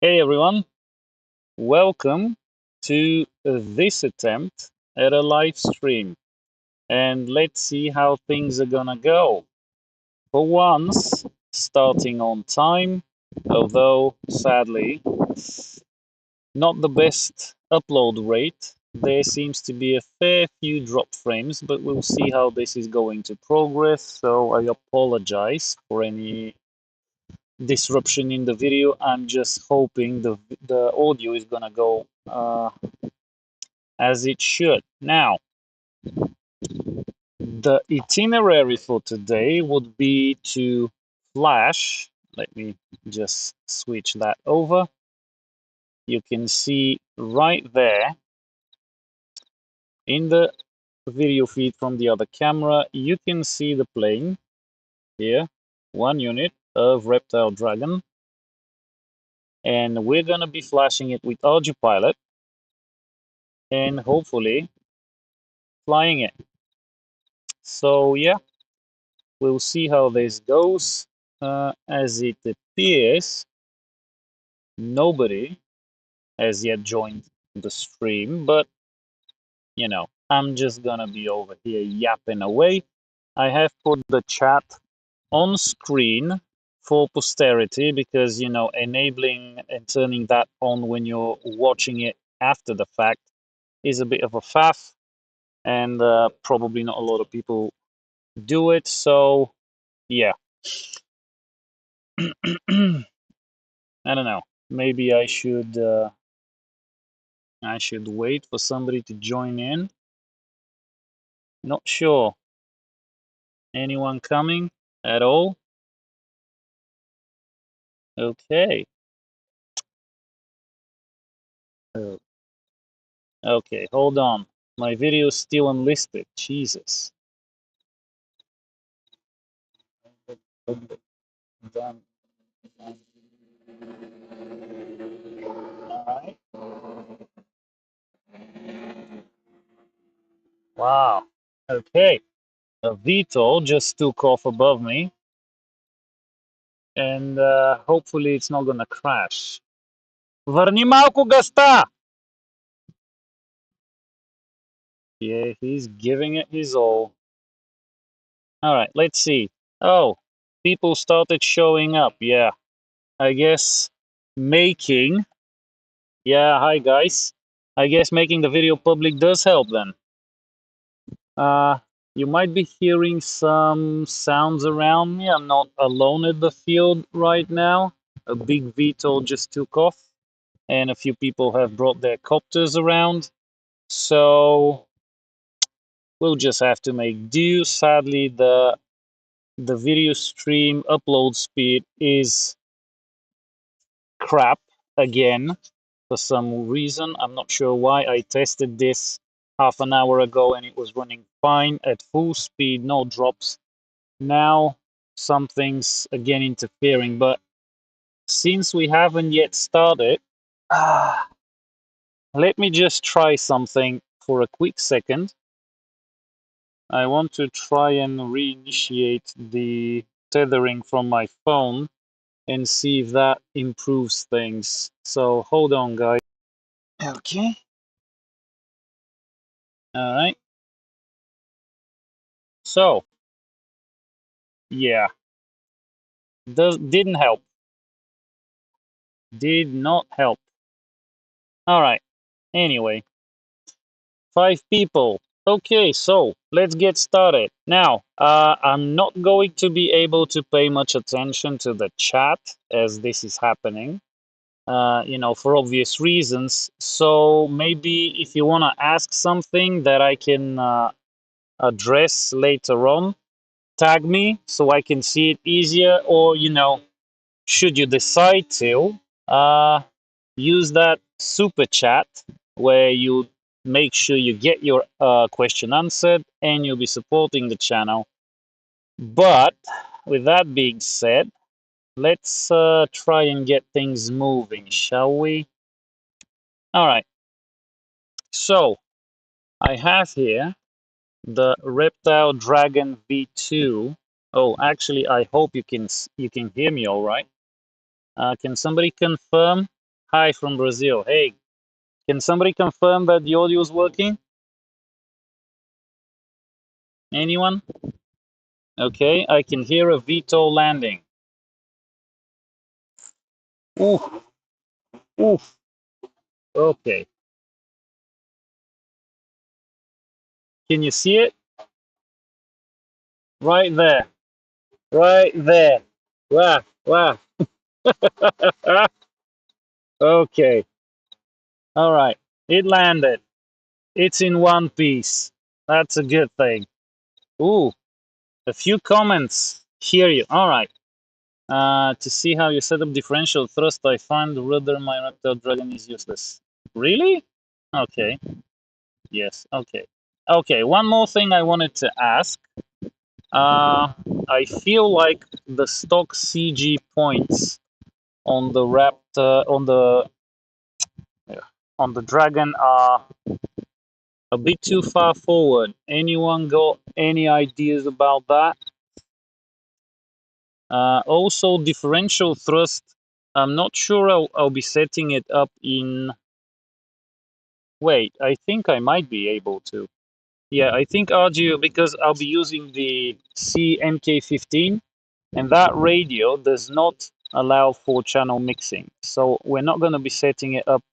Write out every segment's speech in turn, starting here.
Hey everyone, welcome to this attempt at a live stream. And let's see how things are gonna go. For once, starting on time, although sadly, not the best upload rate. There seems to be a fair few drop frames, but we'll see how this is going to progress. So I apologize for any disruption in the video. I'm just hoping the audio is gonna go as it should. Now, the itinerary for today would be to flash. Let me just switch that over. You can see right there in the video feed from the other camera, you can see the plane here, one unit of Reptile Dragon. And we're going to be flashing it with ArduPilot and hopefully flying it. So yeah, we'll see how this goes. As it appears, nobody has yet joined the stream, but you know, I'm just gonna be over here yapping away. I have put the chat on screen for posterity because, you know, enabling and turning that on when you're watching it after the fact is a bit of a faff, and probably not a lot of people do it. So yeah. I don't know. Maybe I should wait for somebody to join in. Not sure. Anyone coming at all? Okay. Oh, okay, hold on. My video is still unlisted. Jesus. Done. Alright. Wow. Okay. A VTOL just took off above me, and hopefully it's not gonna crash. Върни малко гъста! Yeah, he's giving it his all. All right, let's see. Oh, people started showing up. Yeah, I guess making. Yeah, hi guys. I guess making the video public does help then. You might be hearing some sounds around me. I'm not alone at the field right now. A big VTOL just took off, and a few people have brought their copters around. So we'll just have to make do. Sadly, the video stream upload speed is crap again for some reason. I'm not sure why. I tested this half an hour ago and it was running fine at full speed, no drops. Now something's again interfering, but since we haven't yet started, let me just try something for a quick second. I want to try and reinitiate the tethering from my phone and see if that improves things. So hold on, guys. Okay. All right. So yeah, didn't help. Did not help. All right. Anyway, 5 people. Okay, so let's get started. Now, I'm not going to be able to pay much attention to the chat as this is happening. You know, for obvious reasons. So maybe if you want to ask something that I can address later on, tag me so I can see it easier. Or, you know, should you decide to, use that super chat where you make sure you get your question answered and you'll be supporting the channel. But with that being said, let's try and get things moving, shall we? All right. So I have here the Reptile Dragon V2 Oh, actually, I hope you can hear me all right. Can somebody confirm? Hi from Brazil. Hey, can somebody confirm that the audio is working? Anyone? Okay, I can hear a VTOL landing. Ooh, ooh. Okay. Can you see it? Right there. Right there. Wow, wow. Okay. All right. It landed. It's in one piece. That's a good thing. Ooh, a few comments. Hear you. All right. To see how you set up differential thrust, I find the rudder my Reptile Dragon is useless. Really? Okay. Yes. Okay. Okay. One more thing I wanted to ask. I feel like the stock CG points on the Raptor on the Dragon are a bit too far forward. Anyone got any ideas about that? Also, differential thrust. I'm not sure I'll be setting it up in. Wait, I think I might be able to. Yeah, I think Ardu, because I'll be using the CMK15, and that radio does not allow for channel mixing. So we're not going to be setting it up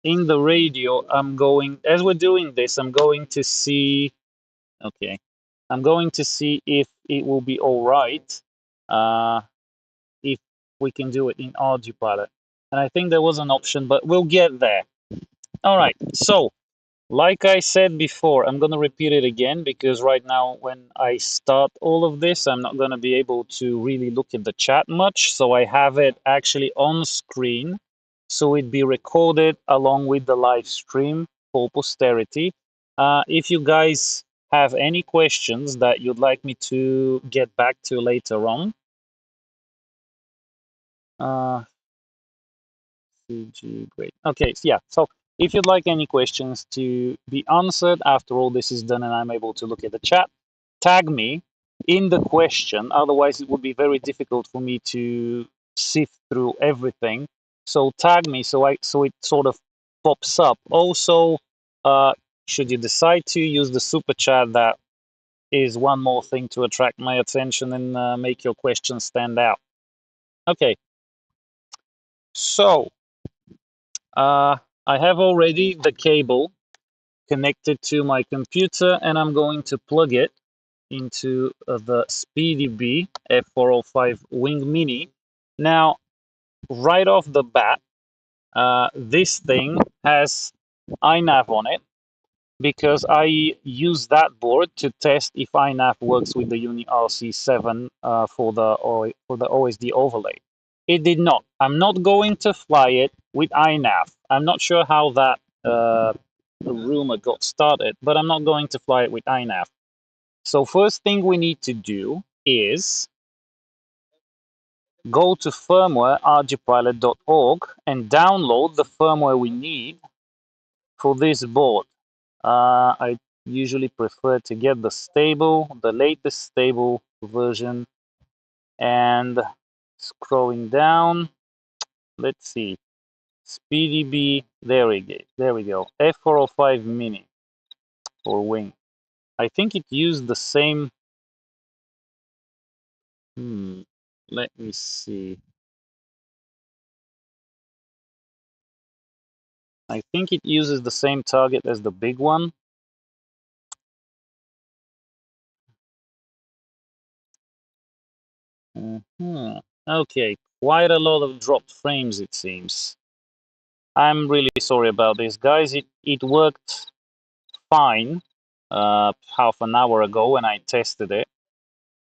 in the radio. As we're doing this, I'm going to see. Okay, I'm going to see if it will be all right. If we can do it in ArduPilot. And I think there was an option, but we'll get there. All right, so like I said before, I'm going to repeat it again because right now when I start all of this, I'm not going to be able to really look at the chat much. So I have it actually on screen. So it be recorded along with the live stream for posterity. If you guys have any questions that you'd like me to get back to later on, CG, great. Okay, so yeah. So if you'd like any questions to be answered after all this is done and I'm able to look at the chat, tag me in the question. Otherwise, it would be very difficult for me to sift through everything. So tag me so it sort of pops up. Also, uh, should you decide to use the super chat, that is one more thing to attract my attention and make your questions stand out. Okay, so I have already the cable connected to my computer and I'm going to plug it into the SpeedyBee F405 Wing Mini. Now, right off the bat, this thing has iNav on it because I use that board to test if iNav works with the Uni RC7 for the OSD overlay. It did not. I'm not going to fly it with iNav. I'm not sure how that rumor got started, but I'm not going to fly it with iNav. So first thing we need to do is go to firmware ardupilot.org and download the firmware we need for this board. I usually prefer to get the latest stable version, and scrolling down, let's see, SpeedyBee, there we go, F405 Mini or Wing. I think it used the same, let me see. I think it uses the same target as the big one. Okay, quite a lot of dropped frames it seems. I'm really sorry about this, guys. It worked fine half an hour ago when I tested it.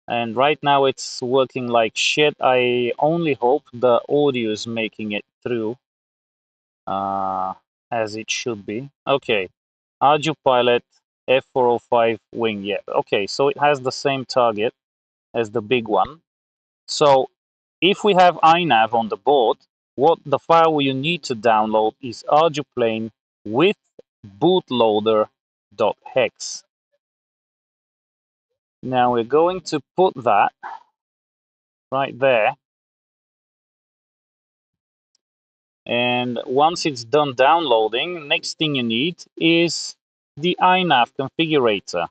And right now it's working like shit. I only hope the audio is making it through as it should be. Okay, ArduPilot F405 Wing. Yeah, okay, so it has the same target as the big one. So if we have iNav on the board, what the file you need to download is ArduPlane with bootloader.hex. Now we're going to put that right there. And once it's done downloading, next thing you need is the iNav configurator.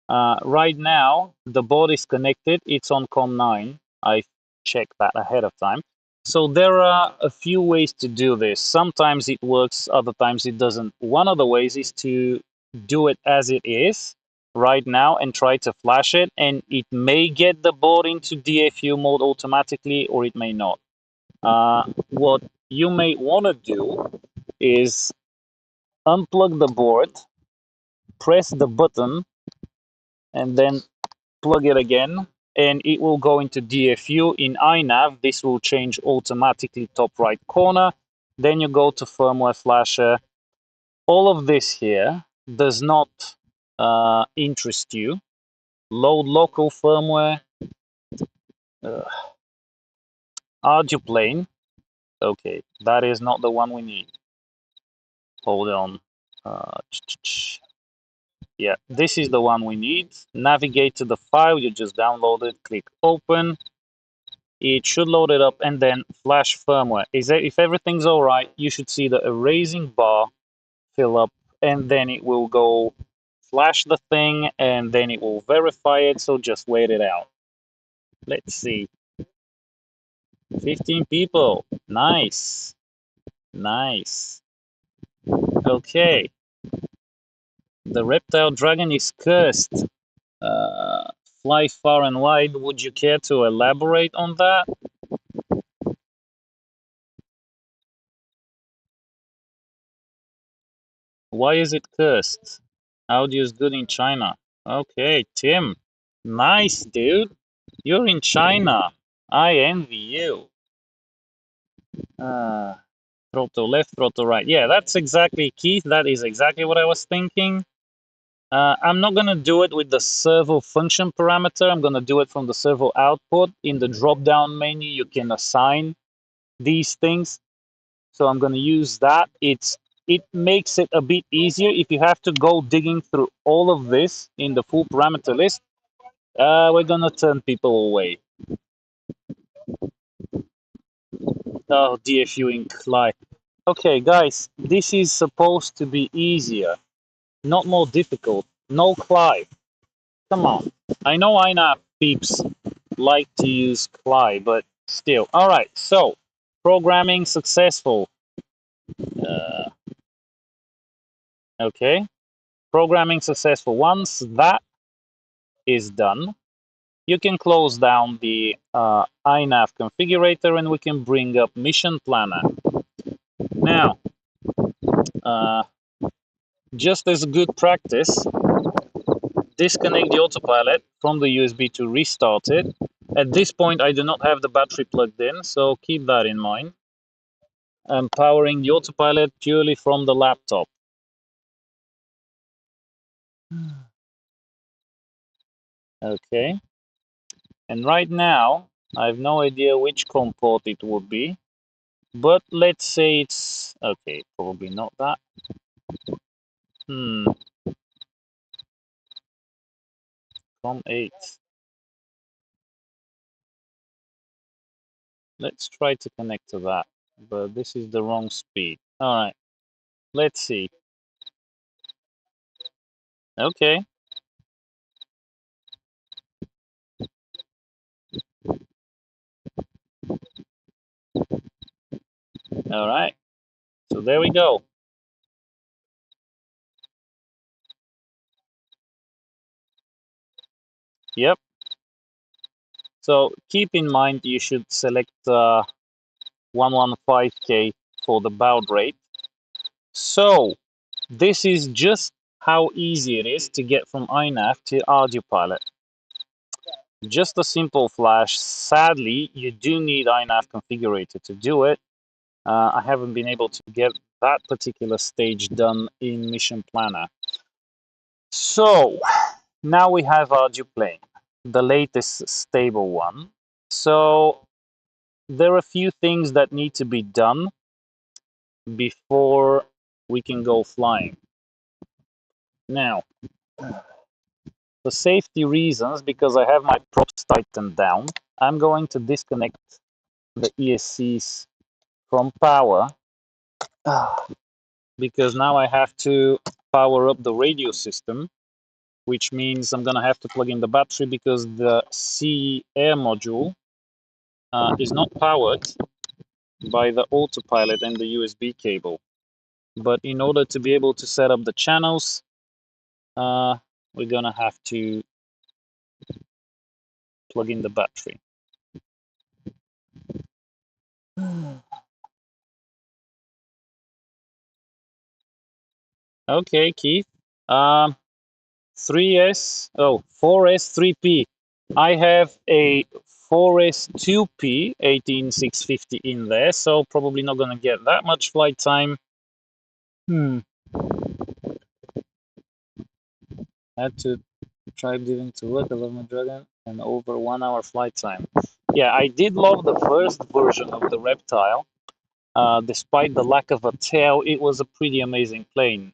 Right now, the board is connected. It's on COM9. I checked that ahead of time. So there are a few ways to do this. Sometimes it works, other times it doesn't. One of the ways is to do it as it is right now and try to flash it. And it may get the board into DFU mode automatically, or it may not. What you may want to do is unplug the board, press the button, and then plug it again, and it will go into DFU. In iNav, this will change automatically top right corner. Then you go to firmware flasher. All of this here does not interest you. Load local firmware, ArduPlane. Okay, that is not the one we need. Hold on. Yeah, this is the one we need. Navigate to the file you just downloaded, click open. It should load it up and then flash firmware. If everything's all right, you should see the erasing bar fill up, and then it will go flash the thing, and then it will verify it. So just wait it out. Let's see. 15 people. Nice. Nice. Okay. The Reptile Dragon is cursed. Uh, Fly far and wide. Would you care to elaborate on that? Why is it cursed? Audio is good in China. Okay, Tim. Nice, dude. You're in China. I envy you. Throttle left, throttle right. Yeah, that's exactly, Keith. That is exactly what I was thinking. I'm not going to do it with the servo function parameter. I'm going to do it from the servo output. In the drop-down menu, you can assign these things. So I'm going to use that. It makes it a bit easier. If you have to go digging through all of this in the full parameter list, we're going to turn people away. Oh, DFU in Clyde. Okay, guys, this is supposed to be easier, not more difficult. No Clive. Come on. I know INAP peeps like to use Clive, but still. All right, so programming successful. Uh, okay, programming successful. Once that is done, you can close down the iNav configurator and we can bring up Mission Planner. Now, just as a good practice, disconnect the autopilot from the USB to restart it. At this point, I do not have the battery plugged in, so keep that in mind. I'm powering the autopilot purely from the laptop. Okay. And right now, I have no idea which COM port it would be, but let's say it's, okay, probably not that. COM 8. Let's try to connect to that, but this is the wrong speed. All right, let's see. Okay. All right. So there we go. Yep. So keep in mind you should select 115K for the baud rate. So this is just how easy it is to get from iNav to ArduPilot. Just a simple flash. Sadly, you do need iNav configurator to do it. I haven't been able to get that particular stage done in Mission Planner. So now we have ArduPlane, the latest stable one. So there are a few things that need to be done before we can go flying. Now, for safety reasons, because I have my props tightened down, I'm going to disconnect the ESCs from power, because now I have to power up the radio system, which means I'm gonna have to plug in the battery because the C air module is not powered by the ArduPilot and the USB cable. But in order to be able to set up the channels, we're gonna have to plug in the battery. Okay, Keith. 4S 3P. I have a 4S 2P 18650 in there, so probably not gonna get that much flight time. Had to try driving to work, 11 Dragon, and over 1 hour flight time. Yeah, I did love the first version of the Reptile. Despite the lack of a tail, it was a pretty amazing plane.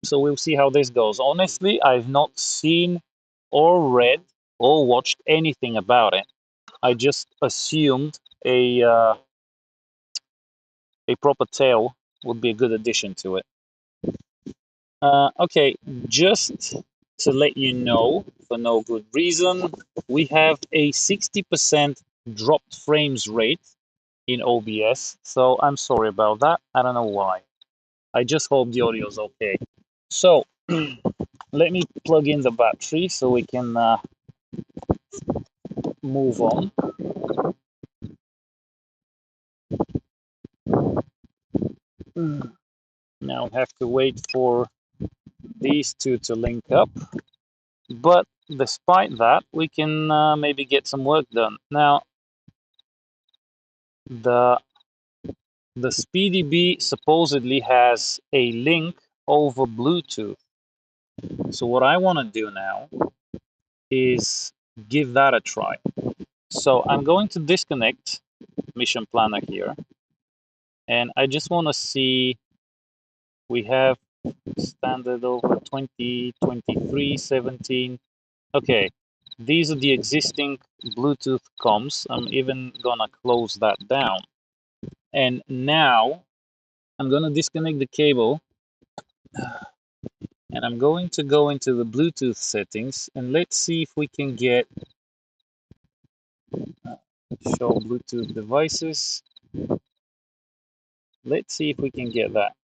So we'll see how this goes. Honestly, I've not seen or read or watched anything about it. I just assumed a proper tail would be a good addition to it. Okay, just to let you know, for no good reason, we have a 60% dropped frames rate in OBS, so I'm sorry about that. I don't know why. I just hope the audio is okay. So let me plug in the battery so we can move on. Now I have to wait for these two to link up. But despite that, we can maybe get some work done. Now, the SpeedyBee supposedly has a link over Bluetooth. So what I want to do now is give that a try. So I'm going to disconnect Mission Planner here. And I just want to see, we have standard over 20, 23, 17. Okay, these are the existing Bluetooth comms. I'm even gonna close that down. And now I'm gonna disconnect the cable and I'm going to go into the Bluetooth settings and let's see if we can get show Bluetooth devices. Let's see if we can get that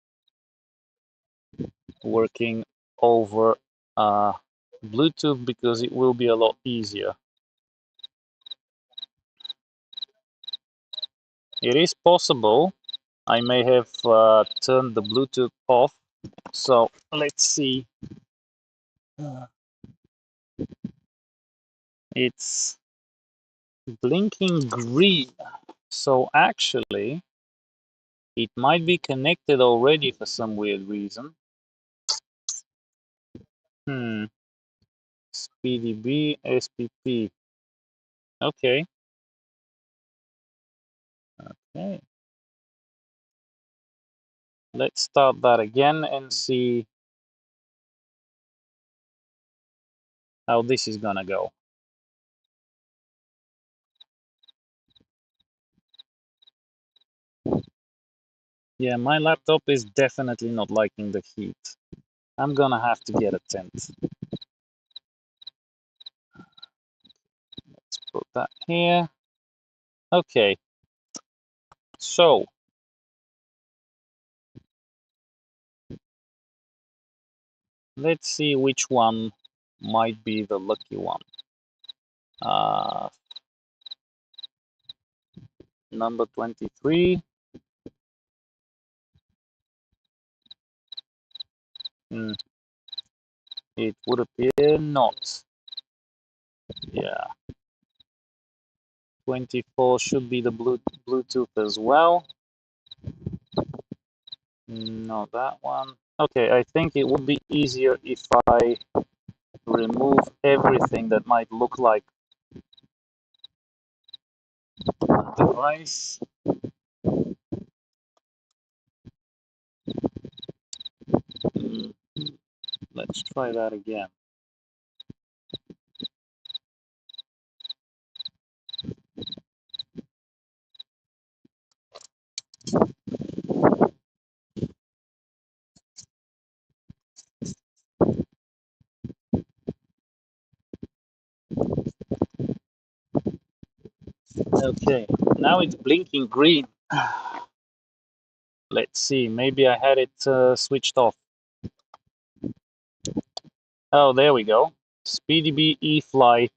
working over Bluetooth, because it will be a lot easier. It is possible I may have turned the Bluetooth off. So let's see. It's blinking green. So actually, it might be connected already for some weird reason. SpeedyBee SPP. Okay. Okay. Let's start that again and see how this is gonna go. Yeah, my laptop is definitely not liking the heat. I'm gonna have to get a tent. Let's put that here. Okay. So let's see which one might be the lucky one. Number 23. It would appear not. Yeah. 24 should be the Bluetooth as well. Not that one. Okay, I think it would be easier if I remove everything that might look like a device. Let's try that again. Okay, now it's blinking green. Let's see, maybe I had it switched off. Oh, there we go. SpeedyBee E-Fly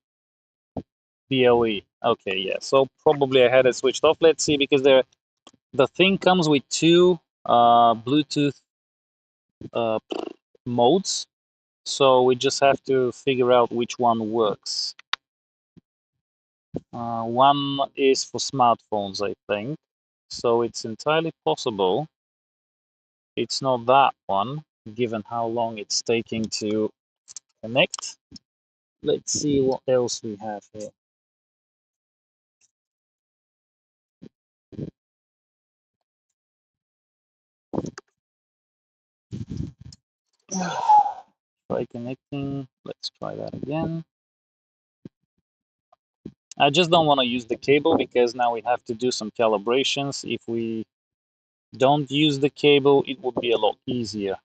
BLE. Okay, yeah, so probably I had it switched off. Let's see, because the thing comes with two Bluetooth uh, modes, so we just have to figure out which one works. One is for smartphones, I think, so it's entirely possible it's not that one, given how long it's taking to connect. Let's see what else we have here. Try connecting. Let's try that again. I just don't want to use the cable because now we have to do some calibrations. If we don't use the cable, it would be a lot easier.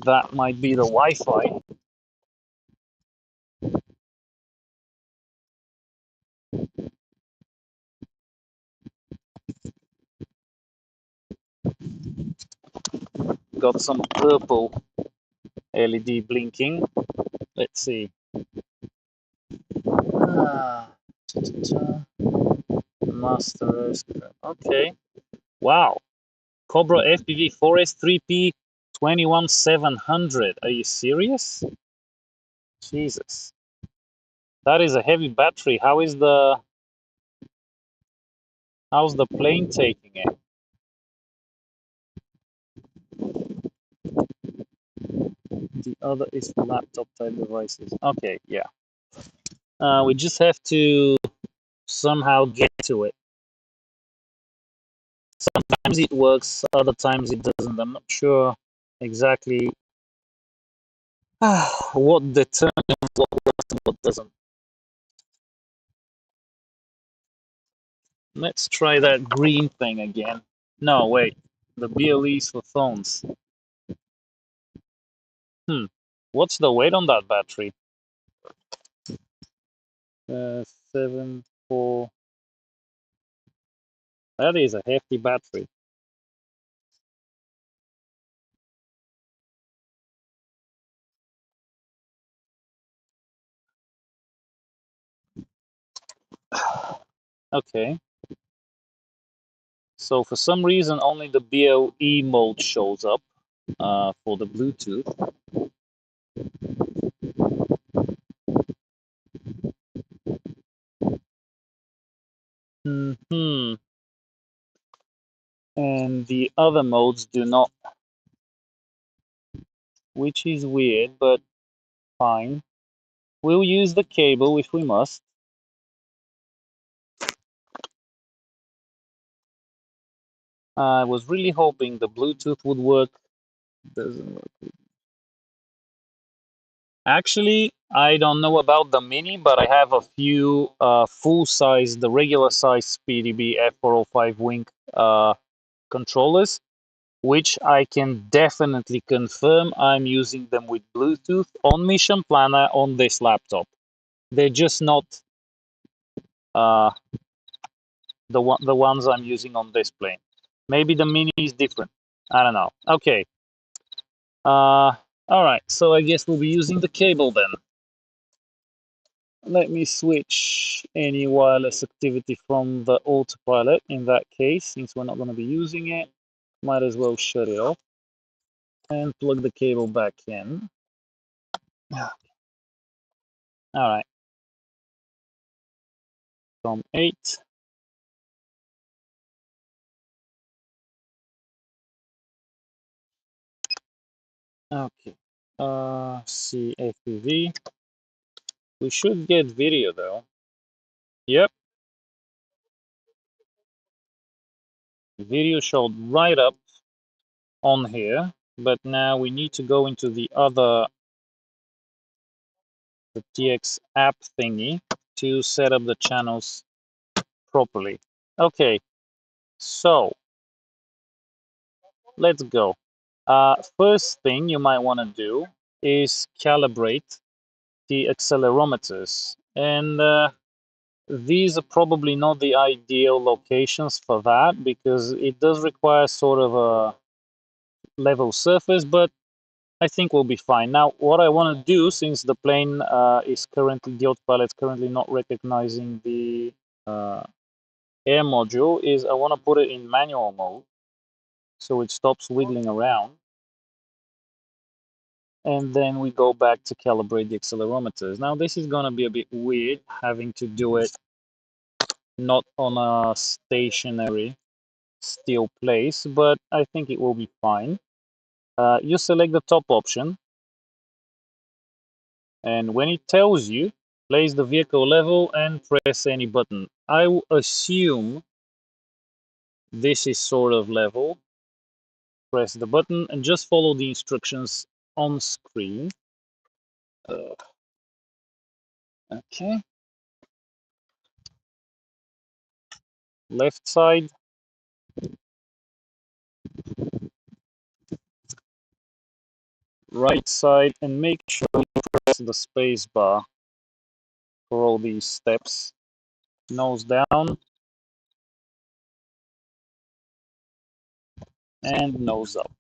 That might be the Wi-Fi. Got some purple LED blinking. Let's see. Ah, master. Okay. Wow. Cobra FPV 4S3P 21700. Are you serious? Jesus. That is a heavy battery. How's the plane taking it? The other is for laptop type devices. Okay, yeah. We just have to somehow get to it. Sometimes it works, other times it doesn't. I'm not sure exactly what determines what works and what doesn't. Let's try that green thing again. No, wait. The BLEs for phones. What's the weight on that battery? 7, 4. That is a hefty battery. Okay. So for some reason, only the BLE mode shows up for the Bluetooth. And the other modes do not, which is weird, but fine. We'll use the cable if we must. I was really hoping the Bluetooth would work. Doesn't work. Actually, I don't know about the Mini, but I have a few full size, the regular size SpeedyBee F405 Wing controllers, which I can definitely confirm I'm using them with Bluetooth on Mission Planner on this laptop. They're just not uh, the ones I'm using on this plane. Maybe the Mini is different. I don't know. Okay. All right. So I guess we'll be using the cable then. Let me switch any wireless activity from the ArduPilot in that case, since we're not going to be using it. Might as well shut it off and plug the cable back in. All right. From 8. Okay. CFPV. We should get video though. Yep. Video showed right up on here, but now we need to go into the TX app thingy to set up the channels properly. Okay, so let's go. First thing you might want to do is calibrate the accelerometers. And these are probably not the ideal locations for that because it does require sort of a level surface, but I think we'll be fine. Now, what I want to do, since the plane is currently, the autopilot is currently not recognizing the air module, is I want to put it in manual mode so it stops wiggling around. And then we go back to calibrate the accelerometers. Now, this is going to be a bit weird having to do it not on a stationary still place, but I think it will be fine. You select the top option, and when it tells you, place the vehicle level and press any button. I will assume this is sort of level. Press the button and just follow the instructions on screen. Okay. Left side. Right side, and make sure you press the space bar for all these steps. Nose down and nose up.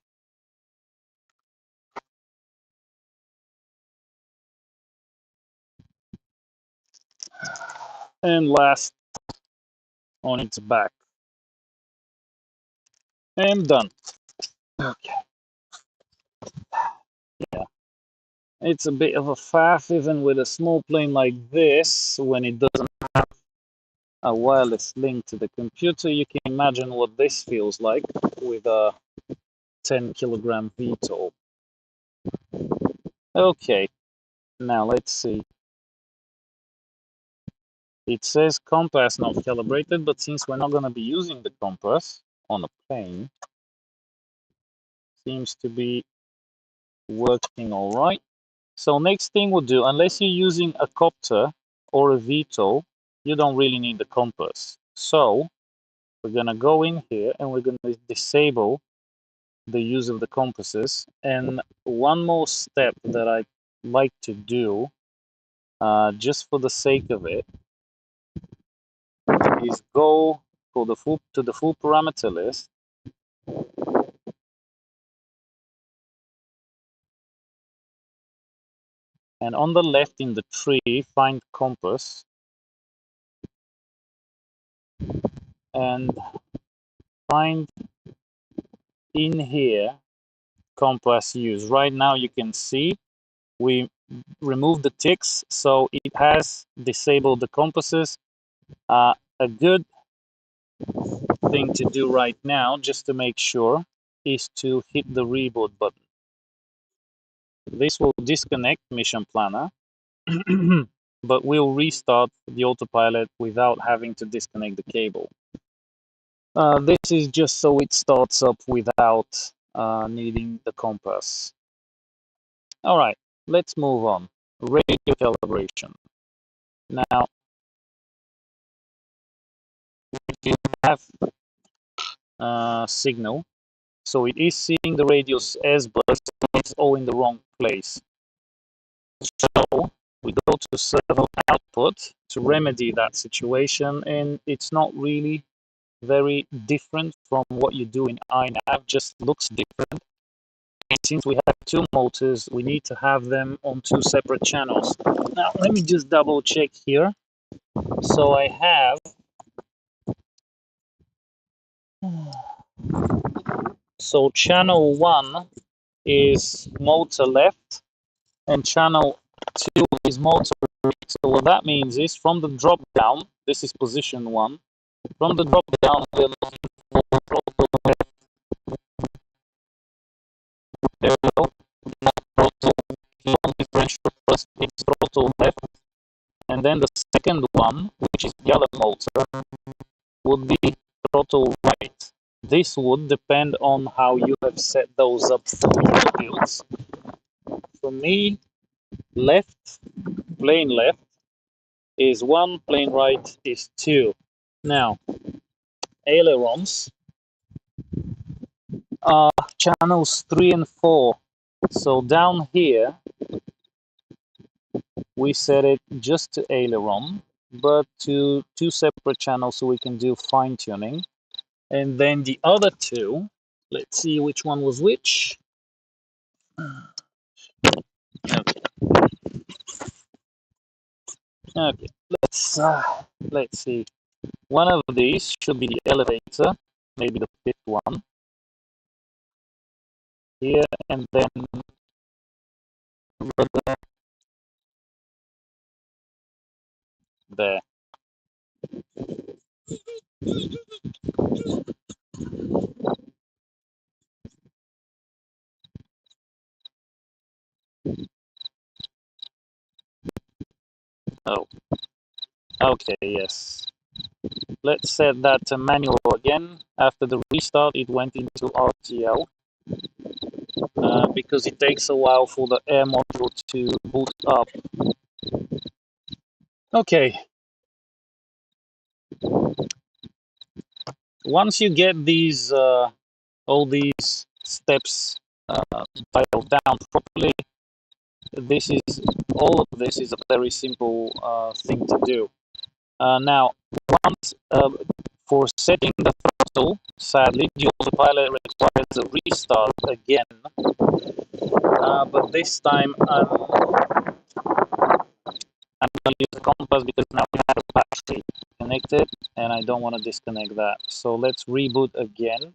And last on its back. And done. Okay. Yeah. It's a bit of a faff even with a small plane like this when it doesn't have a wireless link to the computer. You can imagine what this feels like with a 10-kilogram VTOL. Okay, now let's see. It says compass not calibrated, but since we're not going to be using the compass on a plane, seems to be working all right. So next thing we'll do, unless you're using a copter or a VTOL, you don't really need the compass. So we're going to go in here and we're going to disable the use of the compasses. And one more step that I like to do, just for the sake of it, is go for the to the full parameter list. And on the left in the tree, find compass. And find in here compass use. Right now you can see we remove the ticks, so it has disabled the compasses. A good thing to do right now, just to make sure, is to hit the reboot button. This will disconnect Mission Planner, but we'll restart the autopilot without having to disconnect the cable. This is just so it starts up without needing the compass. All right, let's move on. Radio calibration. Now, we have signal, so it is seeing the radio's S-bus, it's all in the wrong place. So we go to servo output to remedy that situation, and it's not really very different from what you do in iNav, just looks different. And since we have two motors, we need to have them on two separate channels. Now, let me just double check here. So I have channel 1 is motor left and channel 2 is motor right. So what that means is from the drop down, this is position 1, from the drop down we're looking for throttle left. There we go. Throttle, differential first, it's throttle left. And then the second one, which is the other motor, would be throttle right. This would depend on how you have set those up for your builds. For me, left, plane left is 1, plane right is 2. Now, ailerons are channels 3 and 4. So down here, we set it just to aileron. but to two separate channels so we can do fine tuning. And then the other two, let's see which one was which. Okay, okay. Let's see. One of these should be the elevator, maybe the fifth one here, and then there. Oh, okay, yes. Let's set that to manual again. After the restart, it went into RTL because it takes a while for the air module to boot up. Okay, once you get these all these steps dialed down properly, this is all of this is a very simple thing to do. Now, once for setting the throttle, sadly, the ArduPilot requires a restart again. But this time I'm going to use the compass because now we have a battery connected and I don't want to disconnect that. So let's reboot again.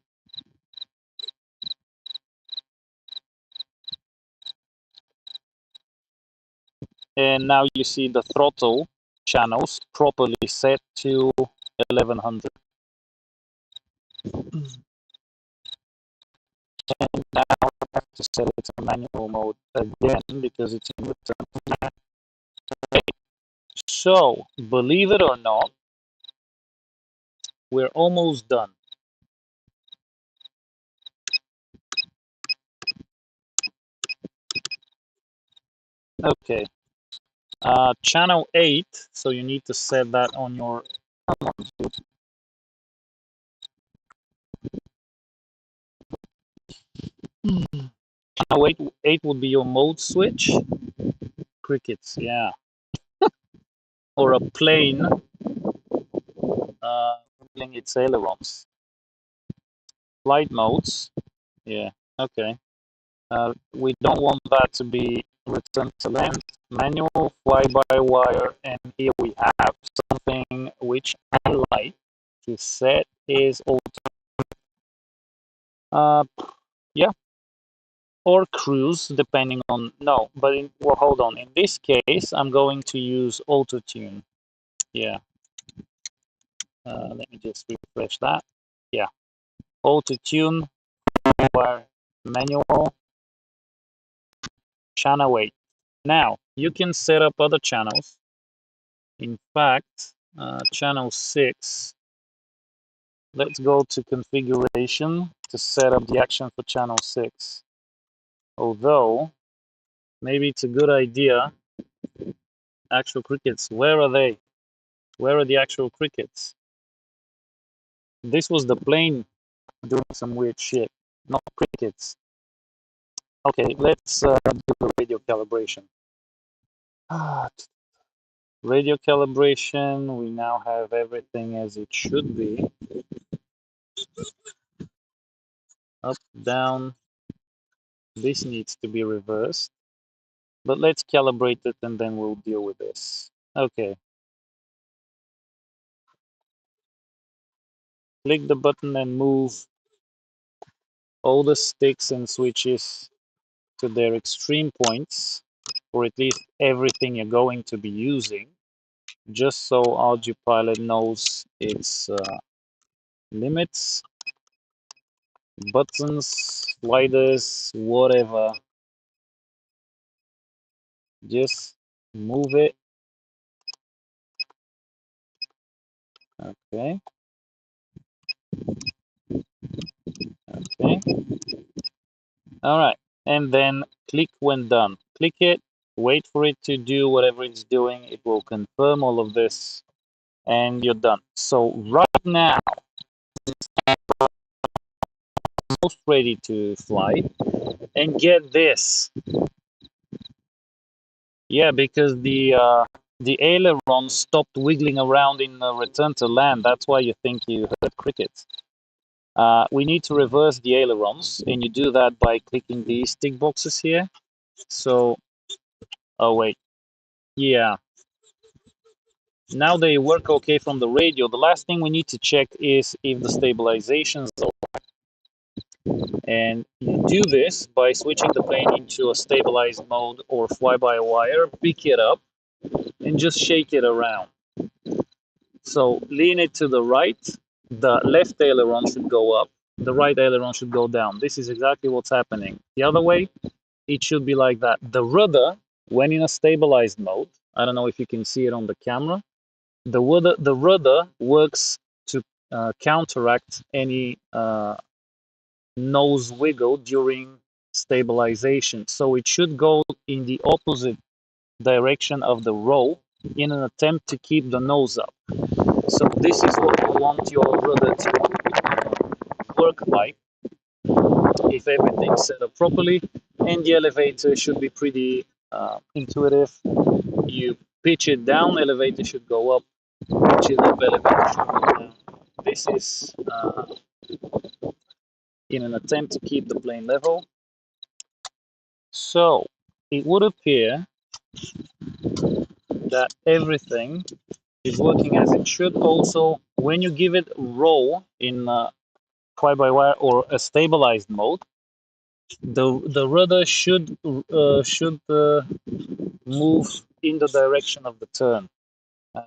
And now you see the throttle channels properly set to 1100. And now I have to set it to manual mode again because it's in return. Okay. So, believe it or not, we're almost done. Okay. Channel 8, so you need to set that on your channel 8 would be your mode switch. Crickets, yeah. Or a plane handling its ailerons. Flight modes, yeah, okay. We don't want that to be return to land, manual, fly-by-wire, and here we have something which I like to set is auto. Yeah, or cruise, depending on, no, but well, hold on. In this case, I'm going to use auto tune. Yeah. Let me just refresh that. Yeah. Auto tune, manual, channel 8. Now, you can set up other channels. In fact, channel 6, let's go to configuration to set up the action for channel 6. Although, maybe it's a good idea. Actual crickets, where are they? Where are the actual crickets? This was the plane doing some weird shit, not crickets. Okay, let's do the radio calibration. Radio calibration, we now have everything as it should be. Up, down. This needs to be reversed. But let's calibrate it and then we'll deal with this. Okay. Click the button and move all the sticks and switches to their extreme points, or at least everything you're going to be using, just so ArduPilot knows its limits, buttons, sliders, whatever. Just move it. Okay. Okay. All right. And then click when done. Click it, wait for it to do whatever it's doing. It will confirm all of this and you're done. So right now, it's almost ready to fly. And get this. Yeah, because the the aileron stopped wiggling around in return to land. That's why you think you heard crickets. We need to reverse the ailerons, and you do that by clicking these tick boxes here. So, oh wait, yeah. Now they work okay from the radio. The last thing we need to check is if the stabilization's okay. And you do this by switching the plane into a stabilized mode or fly-by-wire, pick it up, and just shake it around. So lean it to the right, the left aileron should go up, the right aileron should go down. This is exactly what's happening. The other way, it should be like that. The rudder, when in a stabilized mode, I don't know if you can see it on the camera, the rudder works to counteract any nose wiggle during stabilization. So it should go in the opposite direction of the roll in an attempt to keep the nose up. So this is what you want your rudder to work like if everything's set up properly. And the elevator should be pretty intuitive. You pitch it down, elevator should go up. Pitch it up, elevator should go down. This is in an attempt to keep the plane level. So it would appear that everything is working as it should. Also, when you give it roll in fly-by-wire or a stabilized mode, the rudder should move in the direction of the turn.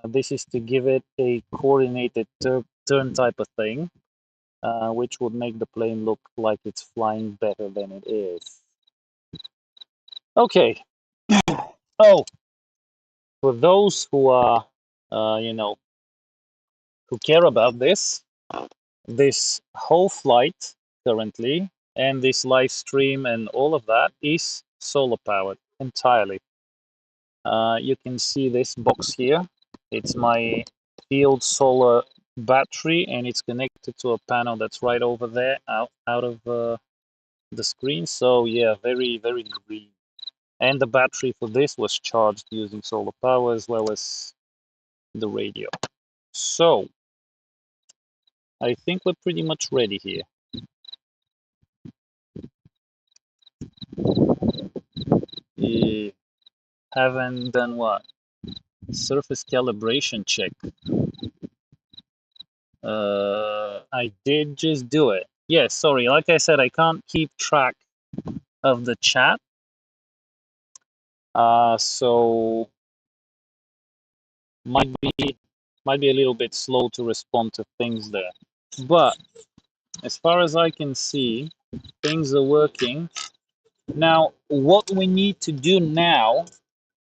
This is to give it a coordinated turn type of thing, which would make the plane look like it's flying better than it is. Okay. Oh, for those who are, who care about this whole flight currently and this live stream and all of that is solar powered entirely. You can see this box here. It's my field solar battery, and it's connected to a panel that's right over there out of the screen. So yeah, very, very green. And the battery for this was charged using solar power as well as the radio. So I think we're pretty much ready here. Haven't done what? Surface calibration check. I did just do it. Yes, sorry. Like I said, I can't keep track of the chat. So might be a little bit slow to respond to things there. But as far as I can see, things are working. Now, what we need to do now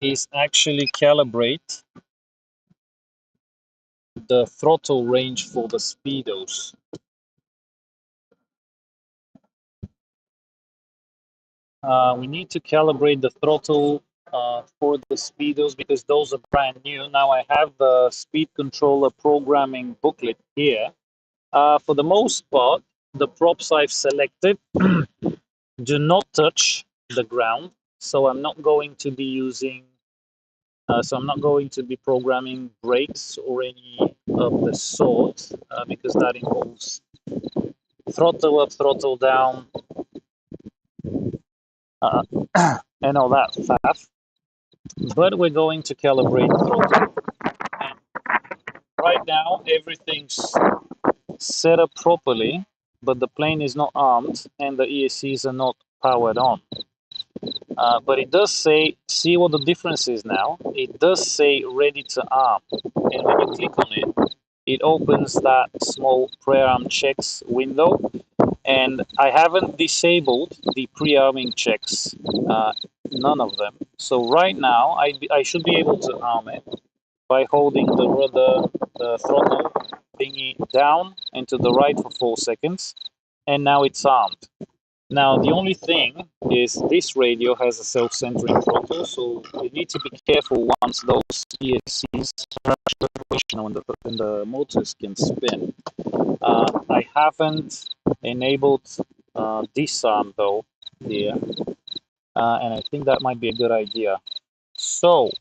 is actually calibrate the throttle range for the speedos. We need to calibrate the throttle for the speedos because those are brand new. Now I have the speed controller programming booklet here. For the most part, the props I've selected do not touch the ground, so I'm not going to be using. So I'm not going to be programming brakes or any of the sort because that involves throttle up, throttle down, and all that faff. But we're going to calibrate throttle. And right now, everything's set up properly, but the plane is not armed and the ESCs are not powered on. But it does say, see what the difference is now? It does say ready to arm. And when you click on it, it opens that small pre-arm checks window. And I haven't disabled the pre-arming checks, none of them. So right now, I should be able to arm it by holding the rudder, the throttle thingy down and to the right for 4 seconds. And now it's armed. Now, the only thing is this radio has a self-centering throttle, so you need to be careful once those ESCs are actually operational and the motors can spin. I haven't enabled disarm though here, and I think that might be a good idea. So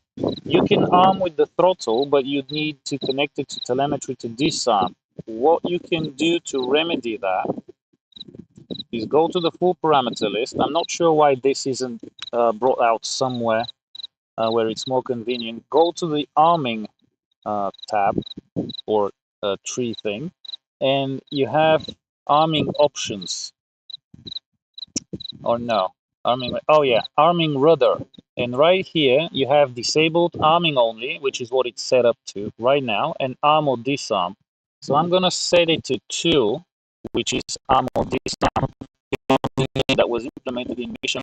you can arm with the throttle, but you need to connect it to telemetry to disarm. What you can do to remedy that is go to the full parameter list. I'm not sure why this isn't brought out somewhere where it's more convenient. Go to the arming tab or tree thing, and you have arming options. Or no, arming. Oh yeah, arming rudder. And right here you have disabled arming only, which is what it's set up to right now, and arm or disarm. So I'm gonna set it to 2, which is arm or disarm. That was implemented in mission.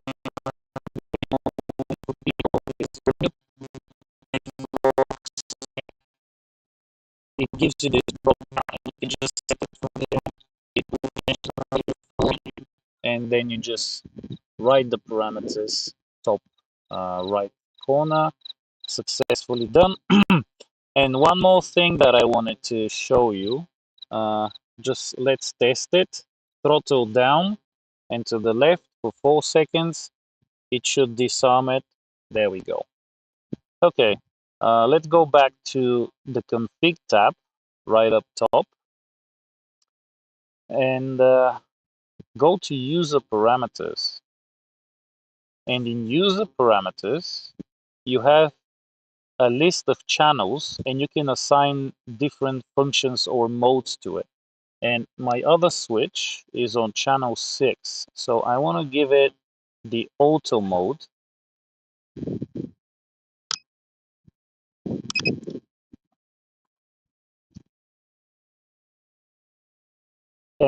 It gives you this drop down, and you can just set it from there. It will, and then you just write the parameters, top right corner. Successfully done. And one more thing that I wanted to show you, just let's test it. Throttle down and to the left for 4 seconds. It should disarm it. There we go. Okay, let's go back to the config tab right up top and go to user parameters. And in user parameters, you have a list of channels and you can assign different functions or modes to it. And my other switch is on channel 6. So I want to give it the auto mode.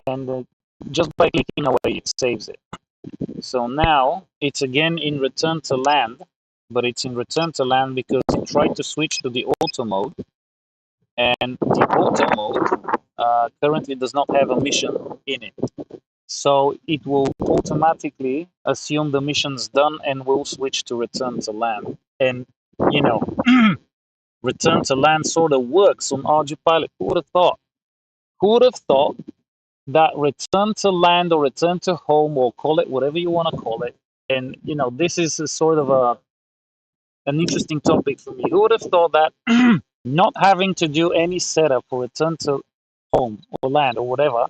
And just by clicking away, it saves it. So now it's again in return to land, but it's in return to land because it tried to switch to the auto mode. And the auto mode currently does not have a mission in it. So it will automatically assume the mission's done and will switch to return to land. And, you know, return to land sort of works on ArduPilot. Who would have thought? Who would have thought that return to land or return to home, or call it whatever you want to call it, and, this is a sort of an interesting topic for me. Who would have thought that not having to do any setup for return to home or land or whatever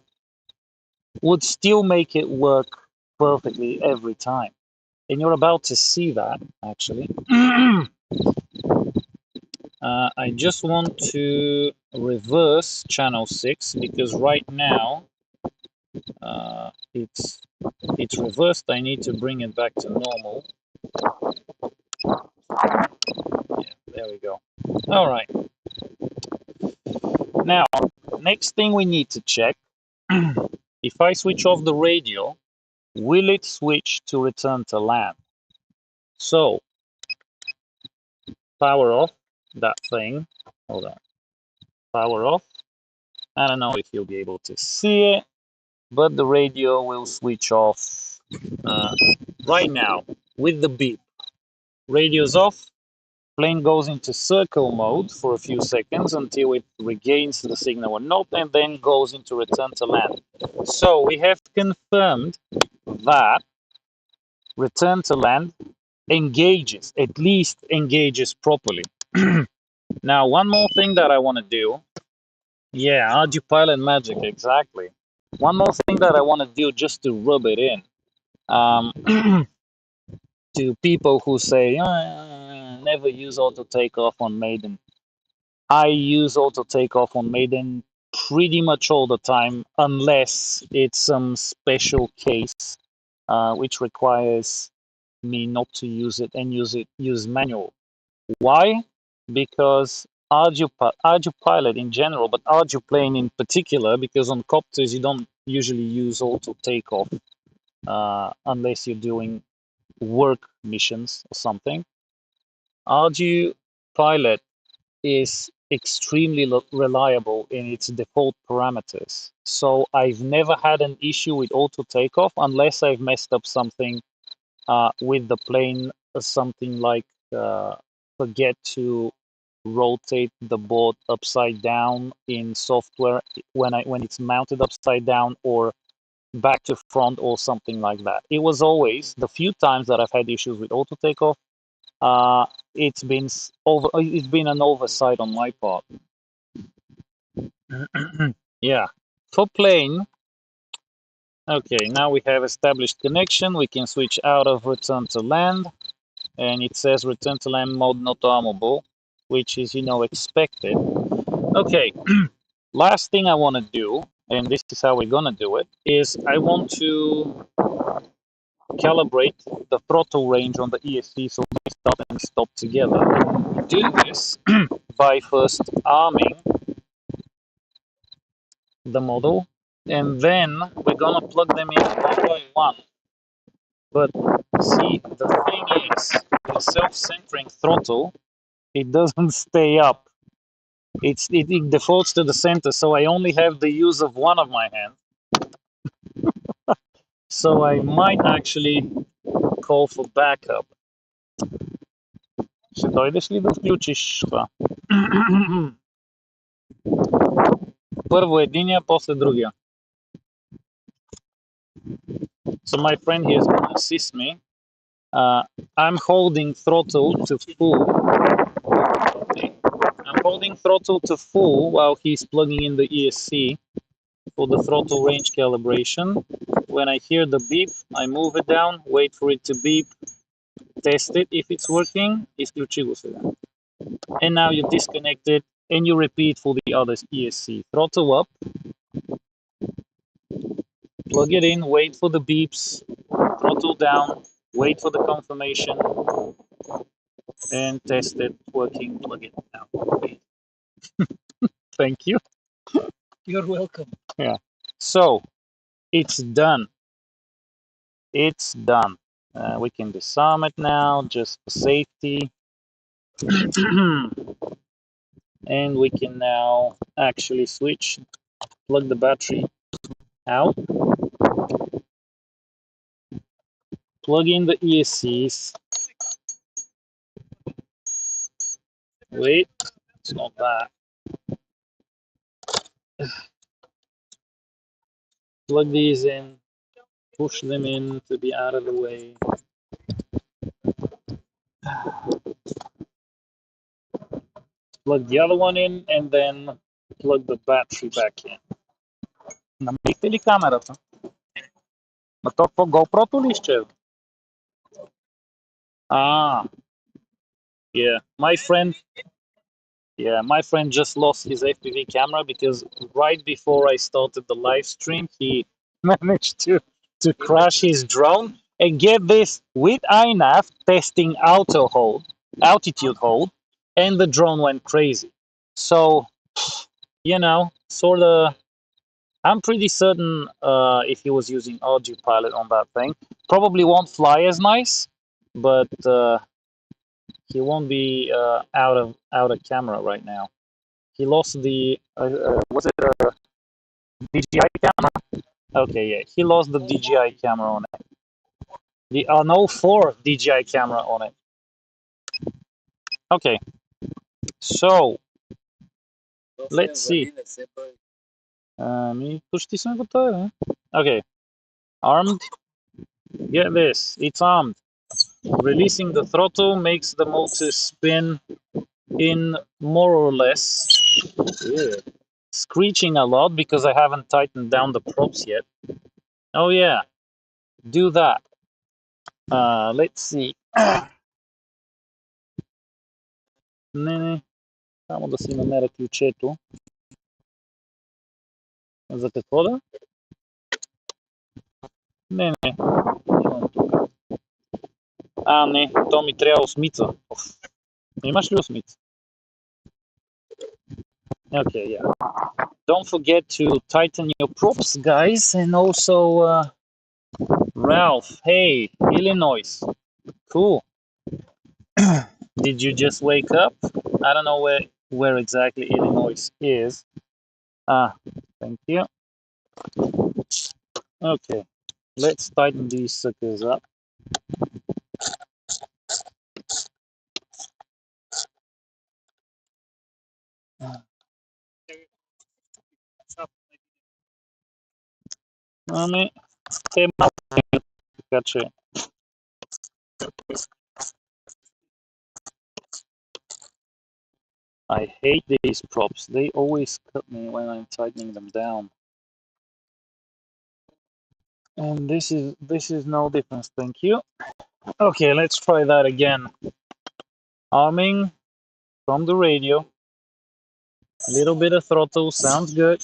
would still make it work perfectly every time? And you're about to see that, actually. I just want to reverse channel 6 because right now it's reversed. I need to bring it back to normal. Yeah, there we go. All right. Now, next thing we need to check, if I switch off the radio, will it switch to return to land? So, power off that thing. Hold on. Power off. I don't know if you'll be able to see it, but the radio will switch off right now with the beep. Radio's off. Plane goes into circle mode for a few seconds until it regains the signal or not, and then goes into return to land. So we have confirmed that return to land engages, at least engages properly. Now, one more thing that I want to do. Yeah, ArduPilot magic, exactly. One more thing that I want to do just to rub it in. To people who say, never use auto takeoff on Maiden. I use auto takeoff on Maiden pretty much all the time, unless it's some special case which requires me not to use it and use manual. Why? Because ArduPilot in general, but ArduPlane in particular, because on copters you don't usually use auto takeoff unless you're doing work missions or something. ArduPilot is extremely reliable in its default parameters. So I've never had an issue with auto takeoff unless I've messed up something with the plane, something like forget to rotate the board upside down in software when it's mounted upside down, or back to front, or something like that. It was always the few times that I've had issues with auto takeoff. it's been it's been an oversight on my part. Yeah. For plane, okay, now we have established connection. We can switch out of return to land, and it says return to land mode not armable, which is, expected. Okay, last thing I want to do, and this is how we're going to do it, is I want to calibrate the throttle range on the ESC so they start and stop together. Do this by first arming the model, and then we're going to plug them in one by one. But see, the thing is, the self-centering throttle, it doesn't stay up. It defaults to the center, so I only have the use of one of my hands. So I might actually call for backup. Ще дойдеш ли да включиш това? Първо единия, после другия. So my friend here is going to assist me. I'm holding throttle to full. I'm holding throttle to full while he's plugging in the ESC for the throttle range calibration. When I hear the beep, I move it down, wait for it to beep, test it if it's working. Изключи го сега. And now you disconnect it and you repeat for the other ESC. Throttle up, plug it in, wait for the beeps, throttle down, wait for the confirmation, and test it working, plug it down. Thank you. You're welcome. Yeah. So it's done. It's done. We can disarm it now just for safety. And we can now actually switch, plug the battery out, plug in the ESCs. Wait, it's not that. Plug these in, push them in to be out of the way. Plug the other one in and then plug the battery back in. Намерихте ли камерата? Ма то какво GoPro-то ли изчезва? Ah, yeah. My friend just lost his FPV camera because right before I started the live stream, he managed to crash his drone and get this with iNav testing altitude hold, and the drone went crazy. So, sort of, I'm pretty certain if he was using ArduPilot on that thing, probably won't fly as nice, but he won't be out of camera right now. He lost the was it a DJI camera? Okay, yeah, he lost the DJI camera on it. The 04 DJI camera on it. Okay, so let's see. Почти съм готов. Okay, armed. Get this, it's armed. Releasing the throttle makes the motor spin in more or less. Yeah. Screeching a lot because I haven't tightened down the props yet. Oh yeah, do that. Let's see. Не, само да си намеря ключето. За какво да? Не, имам тук. Не, то ми трябва осмица. Имаш ли осмица? Okay, yeah. Don't forget to tighten your props, guys, and also Ralph. Hey, Illinois. Cool. Did you just wake up? I don't know where exactly Illinois is. Thank you. Okay, let's tighten these suckers up. Те малко, така че I hate these props. They always cut me when I'm tightening them down. And this is no difference, thank you. Okay, let's try that again. Arming from the radio. A little bit of throttle sounds good.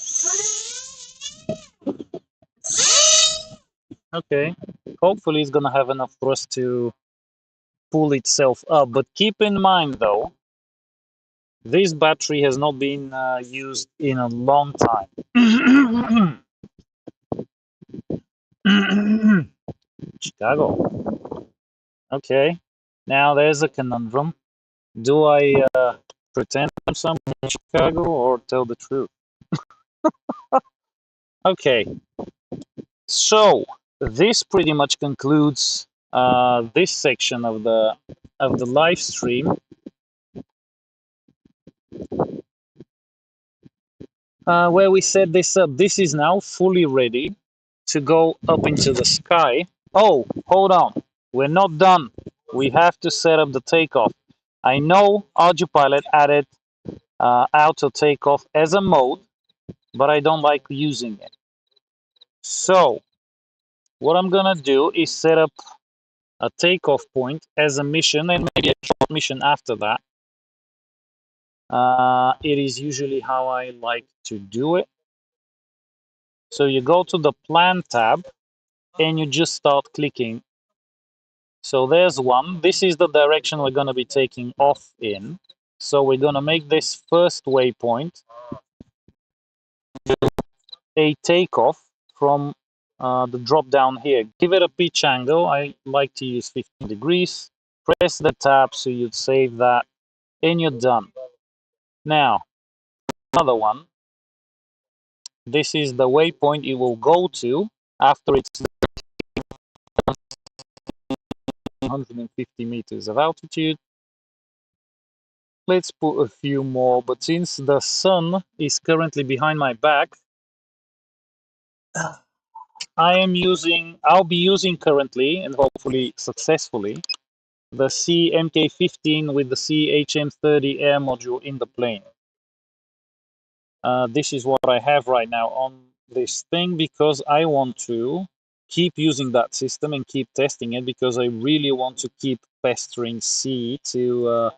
Okay. Hopefully it's gonna have enough thrust to pull itself up. But keep in mind though, this battery has not been used in a long time. Chicago. Okay. Now there's a conundrum. Do I pretend I'm someone in Chicago or tell the truth? Okay. So this pretty much concludes this section of the live stream. Where we set this up. This is now fully ready to go up into the sky. Oh, hold on. We're not done. We have to set up the takeoff. I know ArduPilot added auto takeoff as a mode, but I don't like using it. So what I'm gonna do is set up a takeoff point as a mission and maybe a short mission after that. It is usually how I like to do it. So you go to the plan tab and you just start clicking. So there's one. This is the direction we're going to be taking off in. So we're going to make this first waypoint a takeoff from the drop down here. Give it a pitch angle. I like to use 15 degrees. Press the tab so you'd save that and you're done. Now, another one. This is the waypoint it will go to after it's 150 meters of altitude. Let's put a few more, but since the sun is currently behind my back, I'll be using currently and hopefully successfully the CMK15 with the CHM30 air module in the plane. This is what I have right now on this thing because I want to keep using that system and keep testing it because I really want to keep pestering C to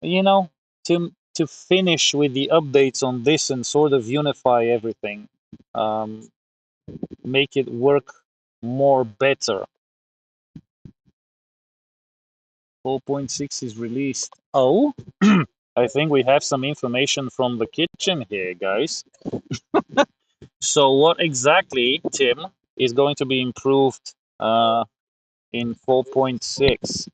you know, to finish with the updates on this and sort of unify everything, um, make it work more better. 4.6 is released. Oh, I think we have some information from the kitchen here, guys. So what exactly, Tim, is going to be improved in 4.6?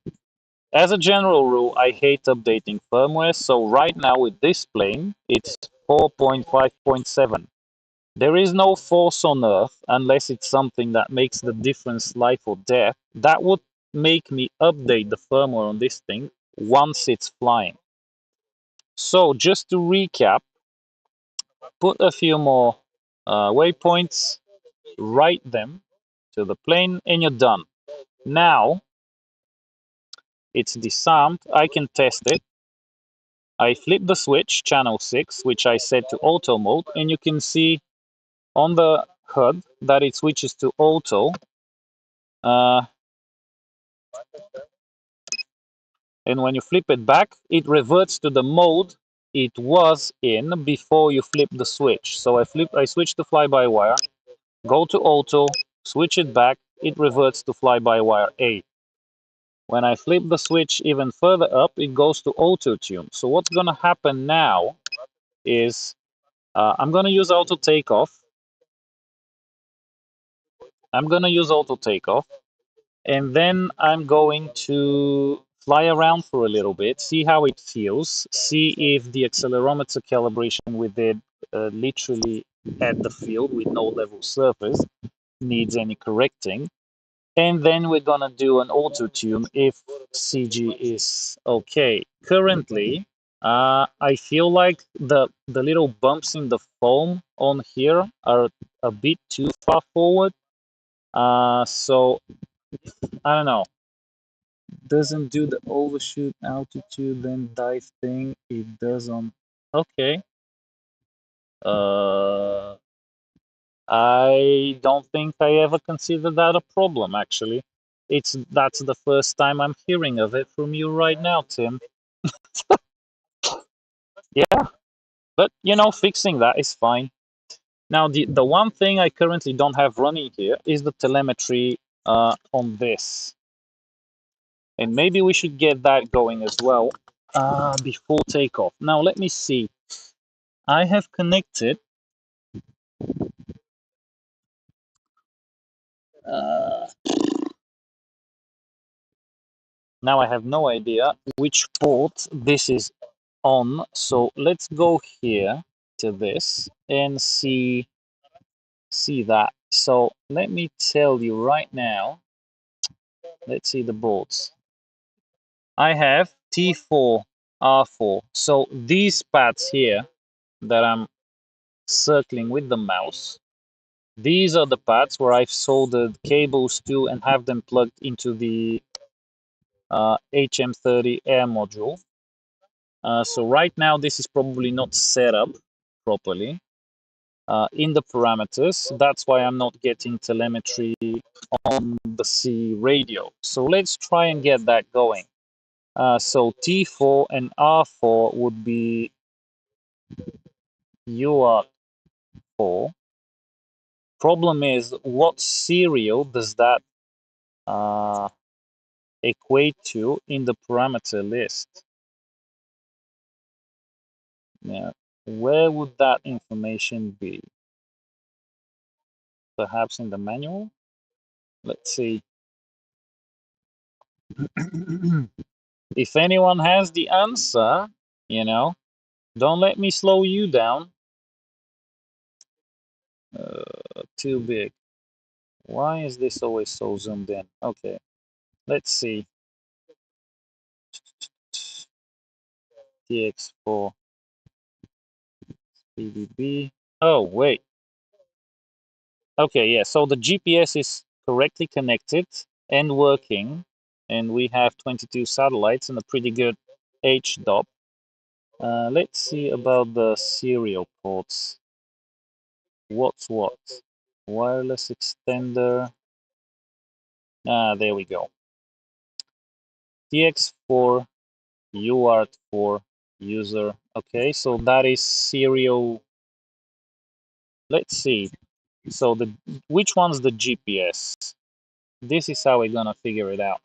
As a general rule, I hate updating firmware, so right now with this plane, it's 4.5.7. There is no force on Earth unless it's something that makes the difference life or death. That would make me update the firmware on this thing once it's flying. So just to recap, put a few more waypoints, write them to the plane, and you're done. Now it's disarmed. I can test it. I flip the switch, channel 6, which I set to auto mode, and you can see on the HUD that it switches to auto. And when you flip it back, it reverts to the mode it was in before you flip the switch. So I switch to fly-by-wire, go to auto, switch it back, it reverts to fly-by-wire A. When I flip the switch even further up, it goes to auto tune. So what's going to happen now is I'm going to use auto takeoff. And then I'm going to fly around for a little bit, see how it feels, see if the accelerometer calibration with it literally at the field with no level surface needs any correcting. And then we're gonna do an auto tune if CG is okay. Currently, I feel like the little bumps in the foam on here are a bit too far forward. So I don't know. Doesn't do the overshoot altitude then dive thing. It does on. Okay. Uh, I don't think I ever considered that a problem. Actually, that's the first time I'm hearing of it from you right now, Tim. Yeah, but fixing that is fine. Now, the one thing I currently don't have running here is the telemetry on this. And maybe we should get that going as well before takeoff. Now, let me see. I have connected. Uh, now I have no idea which port this is on. So let's go here to this and see that. So let me tell you right now. Let's see the boards. I have T4, R4. So these pads here that I'm circling with the mouse, these are the pads where I've soldered cables to and have them plugged into the HM30 air module. So right now this is probably not set up properly in the parameters. That's why I'm not getting telemetry on the C radio. So let's try and get that going. So T4 and R4 would be UR4. Problem is, what serial does that uh, equate to in the parameter list? Yeah, where would that information be? Perhaps in the manual? Let's see. If anyone has the answer, don't let me slow you down. Too big. Why is this always so zoomed in? Okay, let's see. TX4 SpeedyBee. Oh, wait. Okay, yeah, so the GPS is correctly connected and working, and we have 22 satellites and a pretty good HDOP. Let's see about the serial ports. What's what? Wireless extender. There we go. TX4, UART4, user. Okay, so that is serial. Let's see. So which one's the GPS? This is how we're gonna figure it out.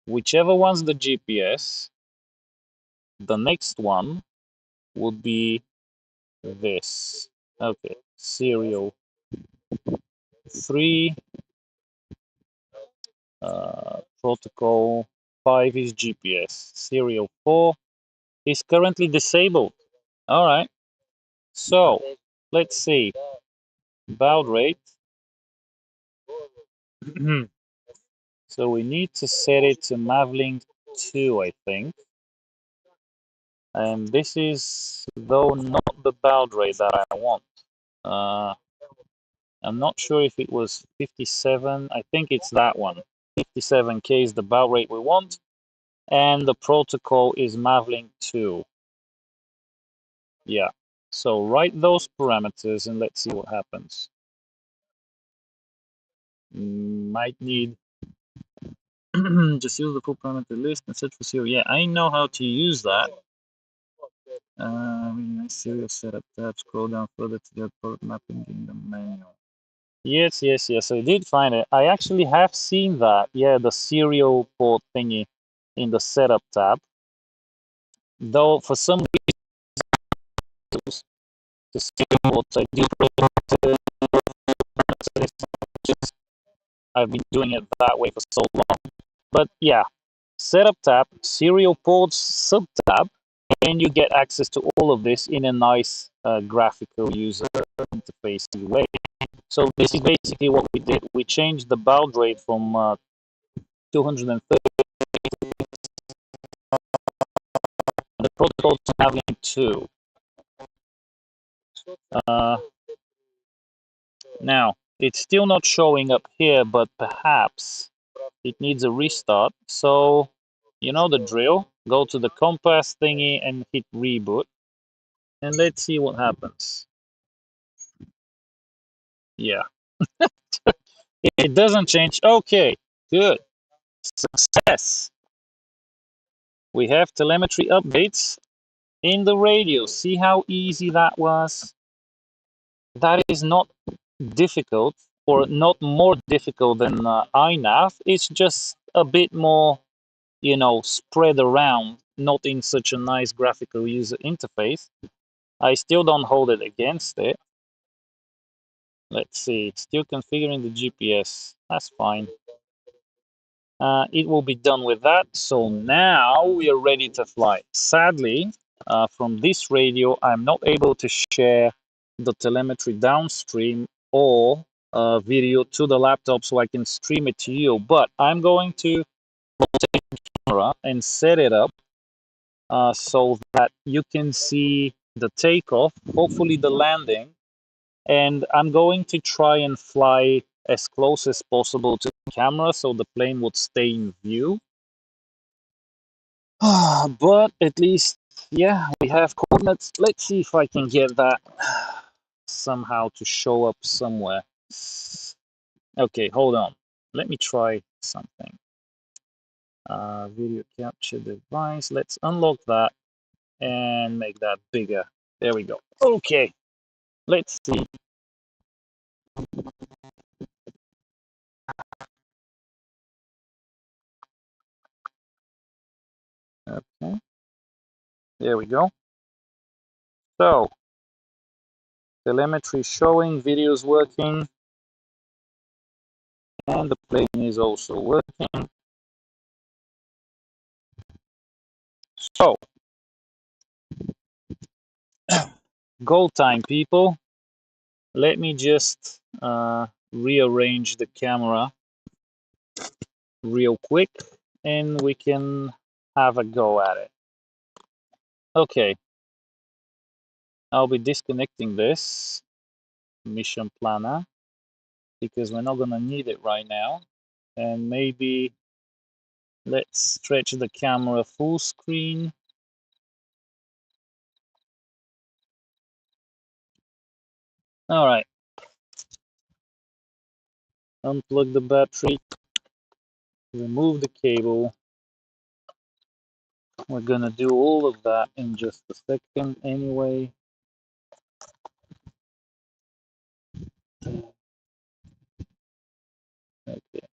Whichever one's the GPS, the next one would be this. Okay, serial 3, protocol 5 is GPS. Serial 4 is currently disabled. All right, so let's see. Baud rate. So we need to set it to Mavlink 2, I think. And this is, though, not the baud rate that I want. Uh, I'm not sure if it was 57. I think it's that one. 57K is the baud rate we want. And the protocol is Mavlink 2. Yeah. So write those parameters and let's see what happens. Might need just use the full parameter list and search for serial. Yeah, I know how to use that. Serial setup tab, scroll down further to get product mapping in the manual. Yes, yes, yes. I did find it. I actually have seen that. Yeah, the serial port thingy in the setup tab. Though for some reason, the serial ports I do prefer to I've been doing it that way for so long. But yeah, setup tab, serial ports sub tab, and you get access to all of this in a nice graphical user interface way. So this is basically what we did. We changed the baud rate from 230 the protocol to having 2. Uh, Now, it's still not showing up here, but perhaps it needs a restart. So You know the drill. Go to the compass thingy and hit reboot. And let's see what happens. Yeah, it doesn't change. Okay, good. Success. We have telemetry updates in the radio. See how easy that was? That is not difficult, or not more difficult than iNav. It's just a bit more, spread around, not in such a nice graphical user interface. I still don't hold it against it. Let's see, still configuring the GPS. That's fine. It will be done with that. So now we are ready to fly. Sadly, from this radio, I'm not able to share the telemetry downstream or video to the laptop so I can stream it to you. But I'm going to take the camera and set it up so that you can see the takeoff, hopefully the landing, and I'm going to try and fly as close as possible to the camera so the plane would stay in view. But at least, yeah, we have coordinates. Let's see if I can get that somehow to show up somewhere. Okay, hold on. Let me try something. Video capture device. Let's unlock that and make that bigger. There we go. Okay, let's see. Okay, there we go. So, telemetry showing, videos working, and the plane is also working. So, go time, people. Let me just rearrange the camera real quick and we can have a go at it. Okay, I'll be disconnecting this mission planner because we're not gonna need it right now. And maybe let's stretch the camera full screen. All right, unplug the battery, remove the cable. We're gonna do all of that in just a second anyway. Okay.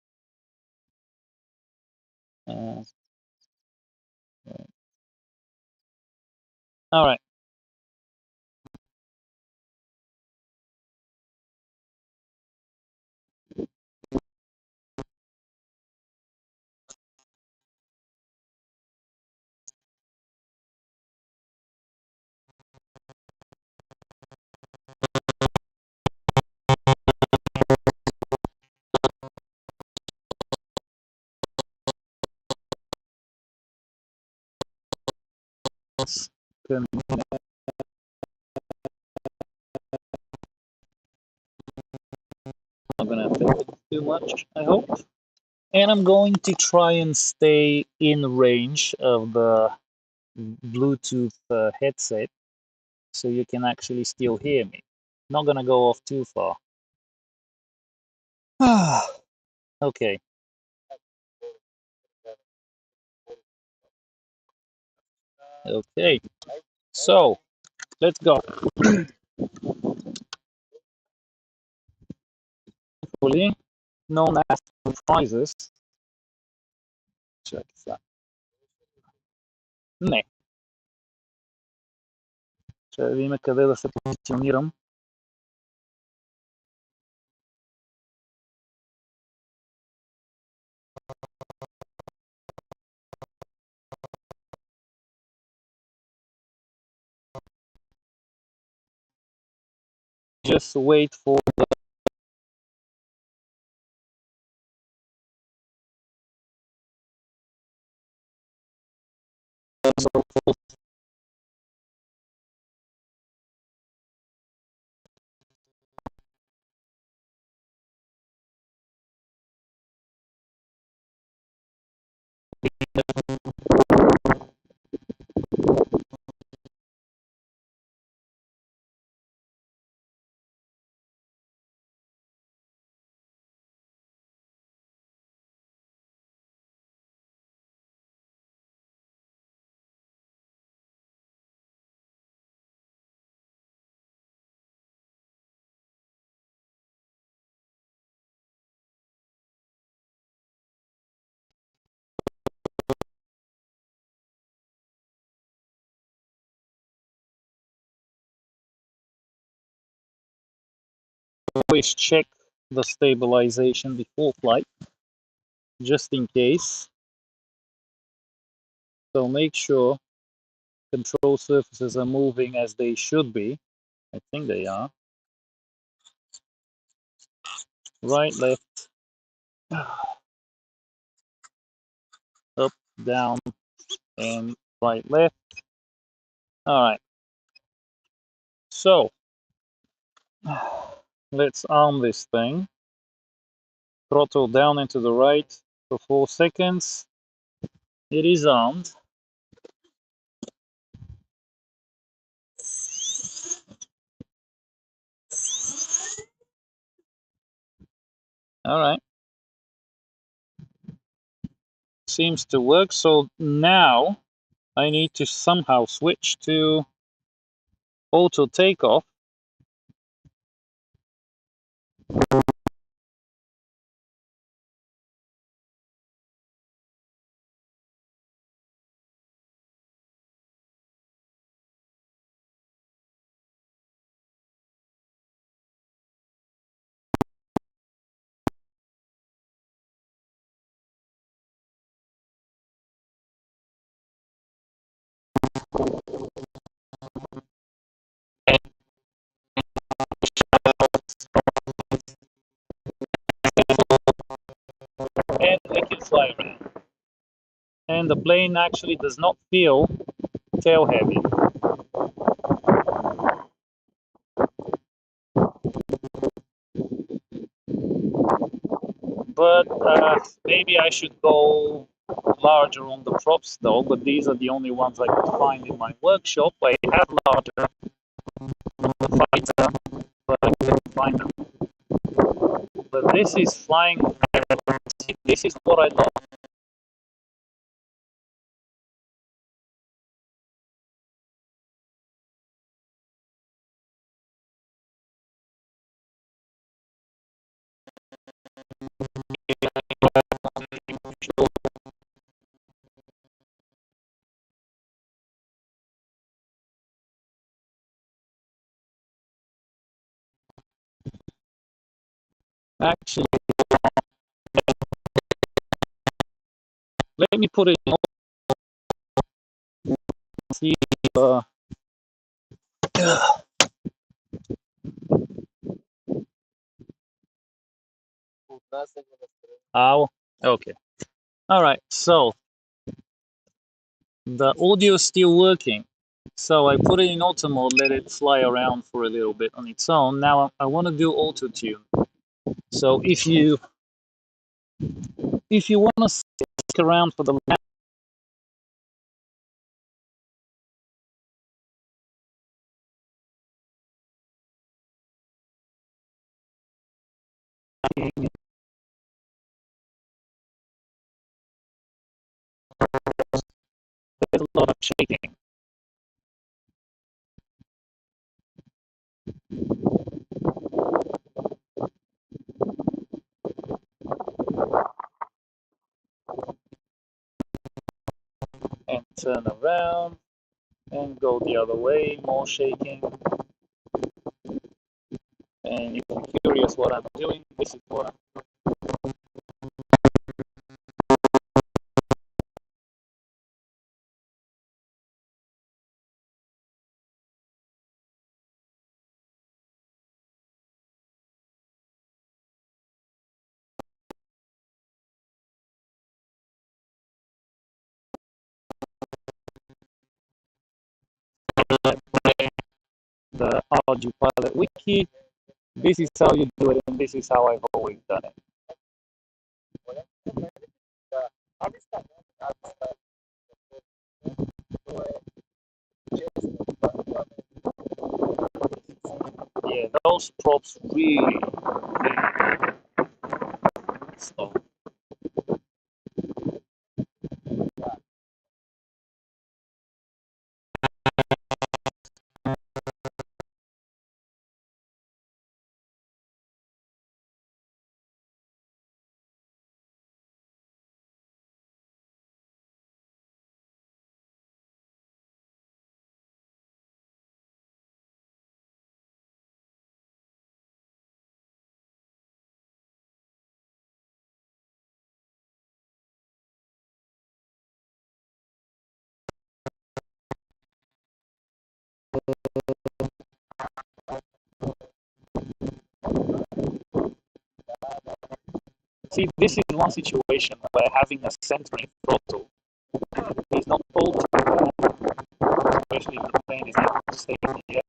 Uh, all right. Not gonna affect it too much, I hope. And I'm going to try and stay in range of the Bluetooth headset so you can actually still hear me. Not gonna go off too far. Okay. Okay. So let's go. Hopefully, no nasty surprises. Check that. Не. Ще да видим къде да се позиционирам. Just wait for the always check the stabilization before flight, just in case. So make sure control surfaces are moving as they should be. I think they are. Right, left, up, down, and right, left. All right. So let's arm this thing. Throttle down and to the right for 4 seconds. It is armed. All right. Seems to work. So now I need to somehow switch to auto takeoff. And I can fly around. And the plane actually does not feel tail heavy. But maybe I should go larger on the props though, but these are the only ones I could find in my workshop. I have larger on the fighter, but I couldn't find them. But this is flying. This is what I love. Actually, let me put it in. See, ow. Okay. All right. So the audio is still working. So I put it in auto mode, let it fly around for a little bit on its own. Now I want to do auto tune. So if you want to stick around for the landing, there's a lot of shaking. And turn around and go the other way, more shaking. And if you're curious what I'm doing, this is what I'm the ArduPilot wiki. This is how you do it, and this is how I've always done it. Yeah, those props really. So See, this is one situation where having a centering throttle is not all too bad, especially if the plane is able to stay in the air.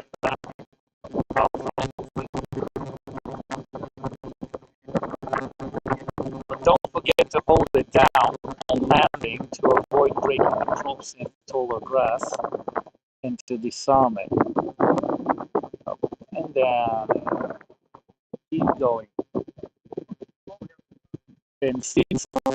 But don't forget to hold it down on landing to avoid breaking the props in taller grass and to disarm it. Up and down. Keep going. And since you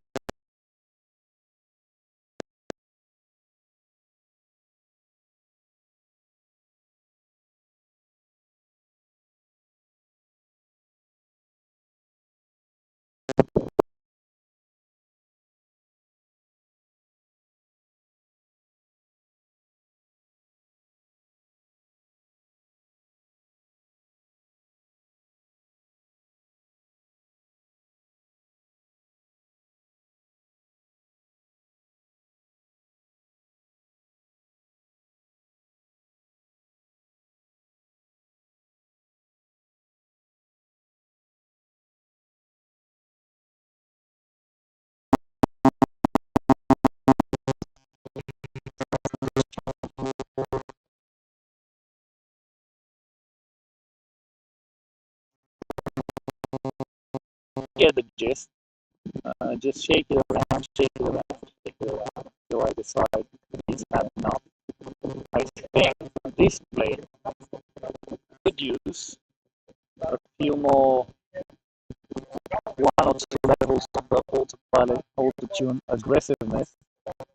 get the gist, just shake it around, shake it around, shake it around, till I decide it's had enough. I think this plane could use a few more, one or two levels of the ArduPilot auto-tune aggressiveness.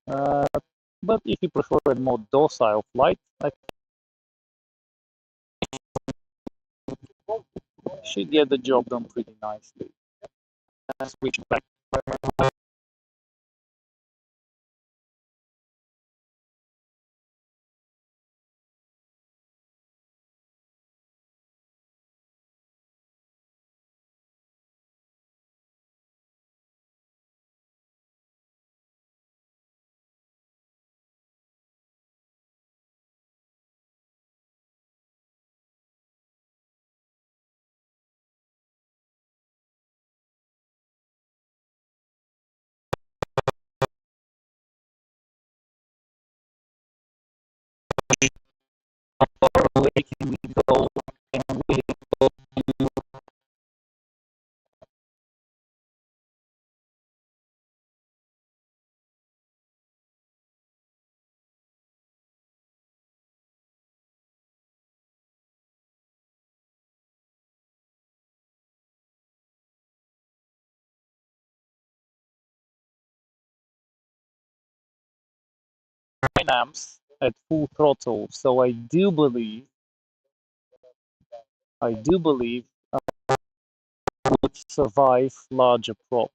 Uh, but if you prefer a more docile flight, I should get the job done pretty nicely. Switch back. Away can we go? And we go. Dynams at full throttle. So I do believe would survive larger prop.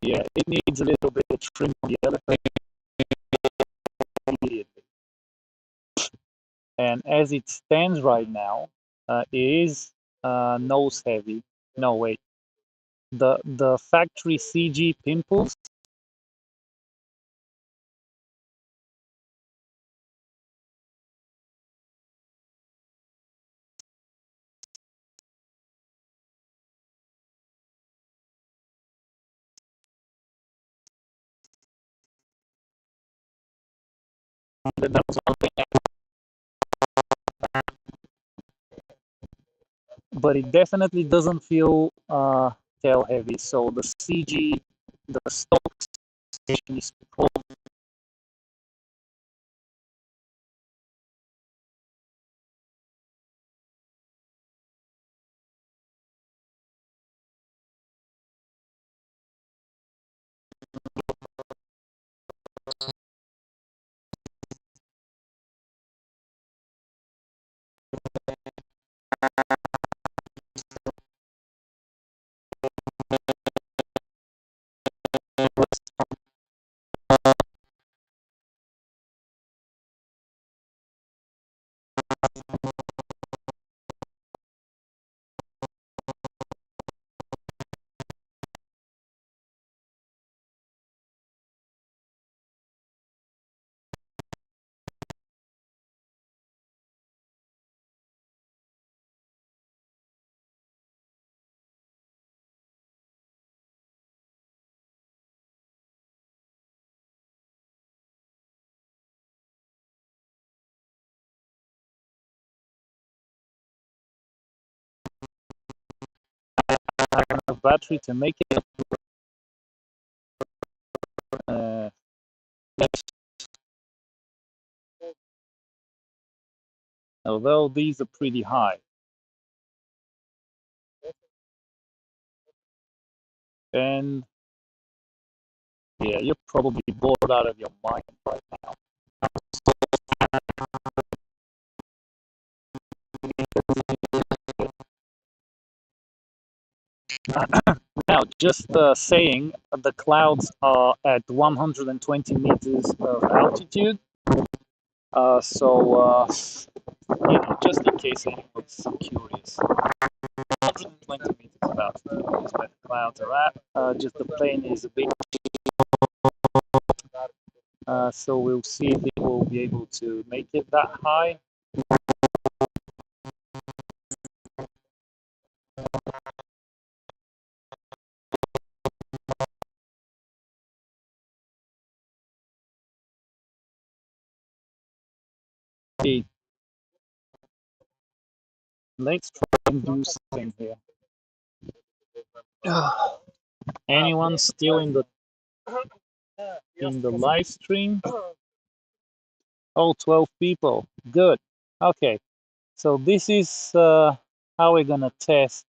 Yeah, it needs a little bit of trim on the elephant immediately. And as it stands right now, it is nose heavy. No, wait. The factory CG pimples, that's something, but it definitely doesn't feel tail heavy. So the CG, the stock station is probably battery to make it. Uh, although these are pretty high. And yeah, you're probably bored out of your mind right now. Now, just saying, the clouds are at 120 meters of altitude. So, just in case anyone's curious, 120 meters of altitude is where the clouds are at. Just the plane is a bit. So we'll see if it will be able to make it that high. Okay, let's try and do something here. Anyone still in the live stream? Oh, 12 people. Good. Okay. So this is how we're gonna test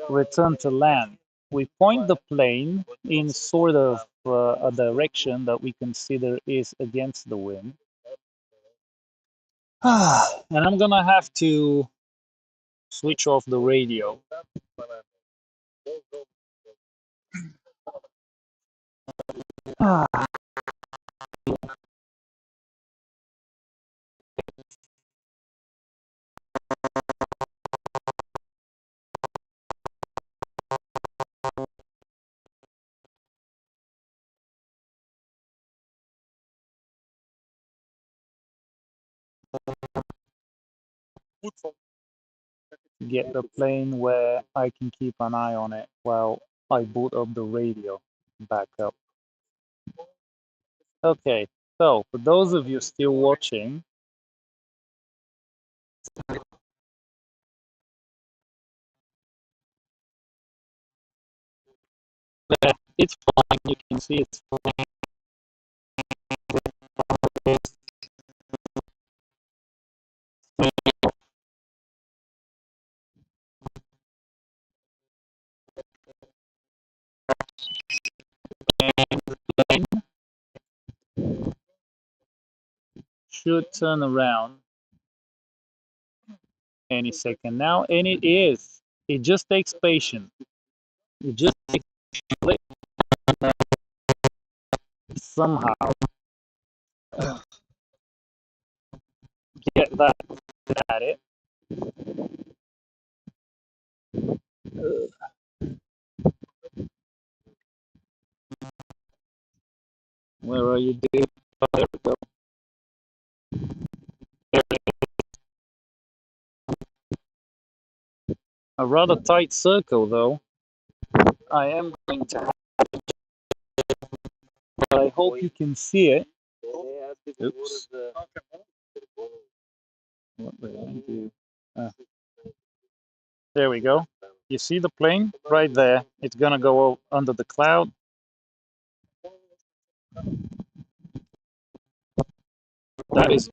return to land. We point the plane in sort of a direction that we consider is against the wind. And I'm gonna have to switch off the radio. Get the plane where I can keep an eye on it while I boot up the radio back up. Okay, so for those of you still watching, it's fine. You can see it's fine. Should turn around any second now, and it is. It just takes patience. It just takes somehow get that at it. Where are you, Dave? Oh, there we go. A rather tight circle, though. I am going to have, but I hope you can see it. Oops. What did I do? Ah, there we go. You see the plane right there? It's gonna go under the cloud. That is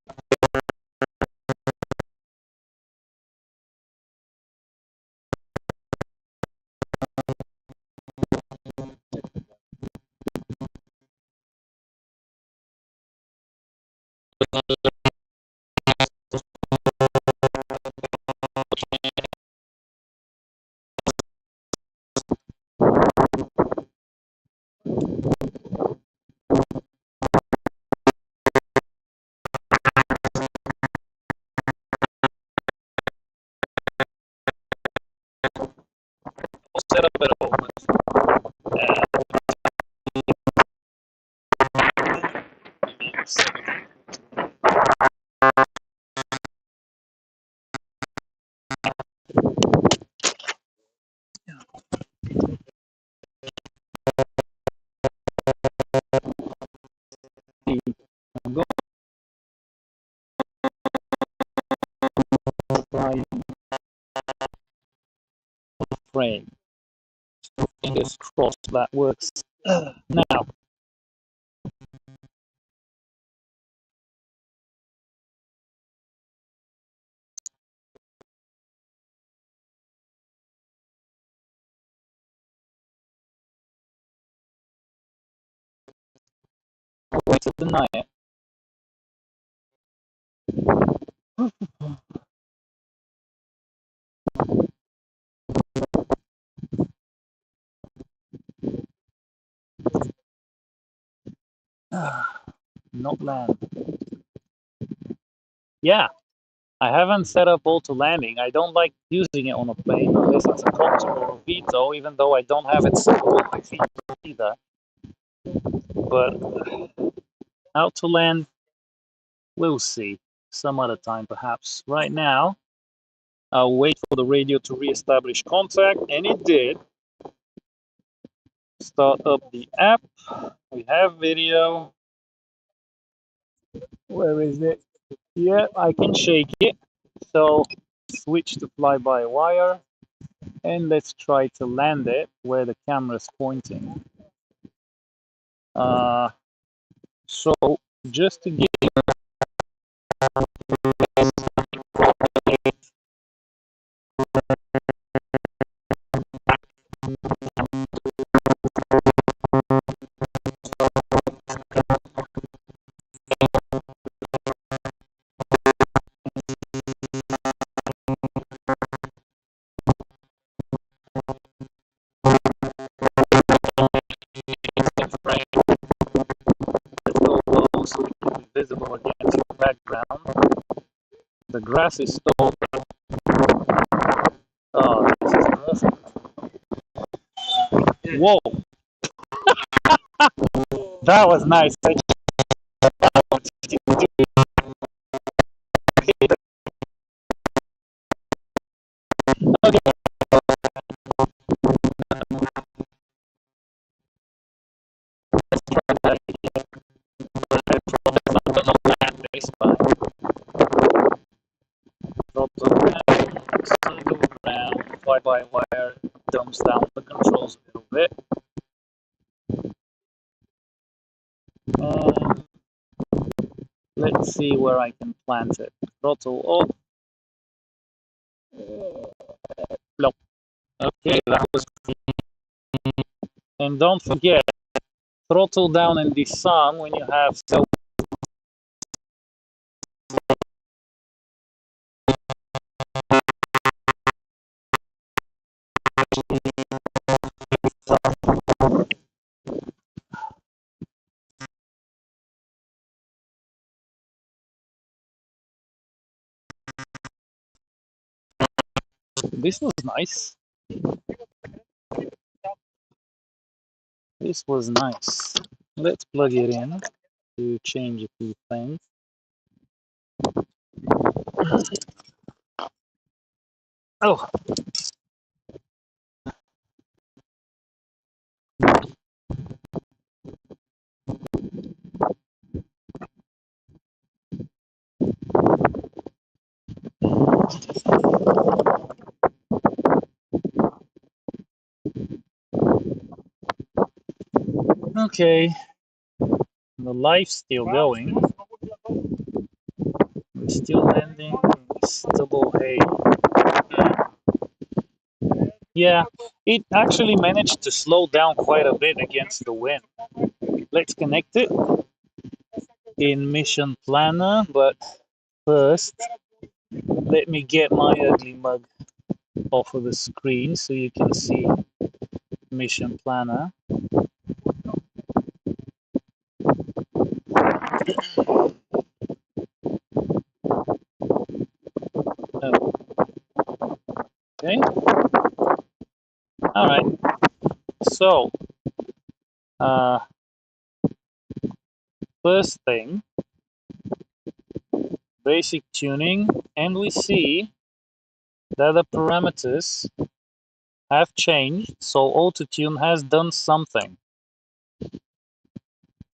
set up at a moment. I'm going to try frame. fingers crossed that works. Now, way to deny it. Not land. Yeah, I haven't set up auto landing. I don't like using it on a plane unless it's a copter or a VTOL, even though I don't have it set up on my feet either. But how to land, we'll see. Some other time, perhaps. Right now, I'll wait for the radio to re-establish contact, and it did. Start up the app. We have video. Where is it? Yeah, I can shake it. So switch to fly-by-wire, and let's try to land it where the camera's pointing. So just to get so it can be visible against the background. The grass is tall. Oh, this is awesome. Whoa, that was nice. Okay. Let's try that again. But I promise I'm gonna land this time. Drop the ground, single ground, fly-by-wire, dumps down the controls a little bit. And let's see where I can plant it. Throttle up. Plop. Okay, that was. And don't forget, throttle down and disarm when you have self. This was nice. This was nice. Let's plug it in to change a few things. Oh, okay. The light's still going. We're still landing. Stable hay. Yeah, it actually managed to slow down quite a bit against the wind. Let's connect it in Mission Planner, but first, let me get my ugly mug off of the screen so you can see Mission Planner. Oh, okay. All right. So, uh, first thing, basic tuning, and we see that the parameters have changed, so auto-tune has done something.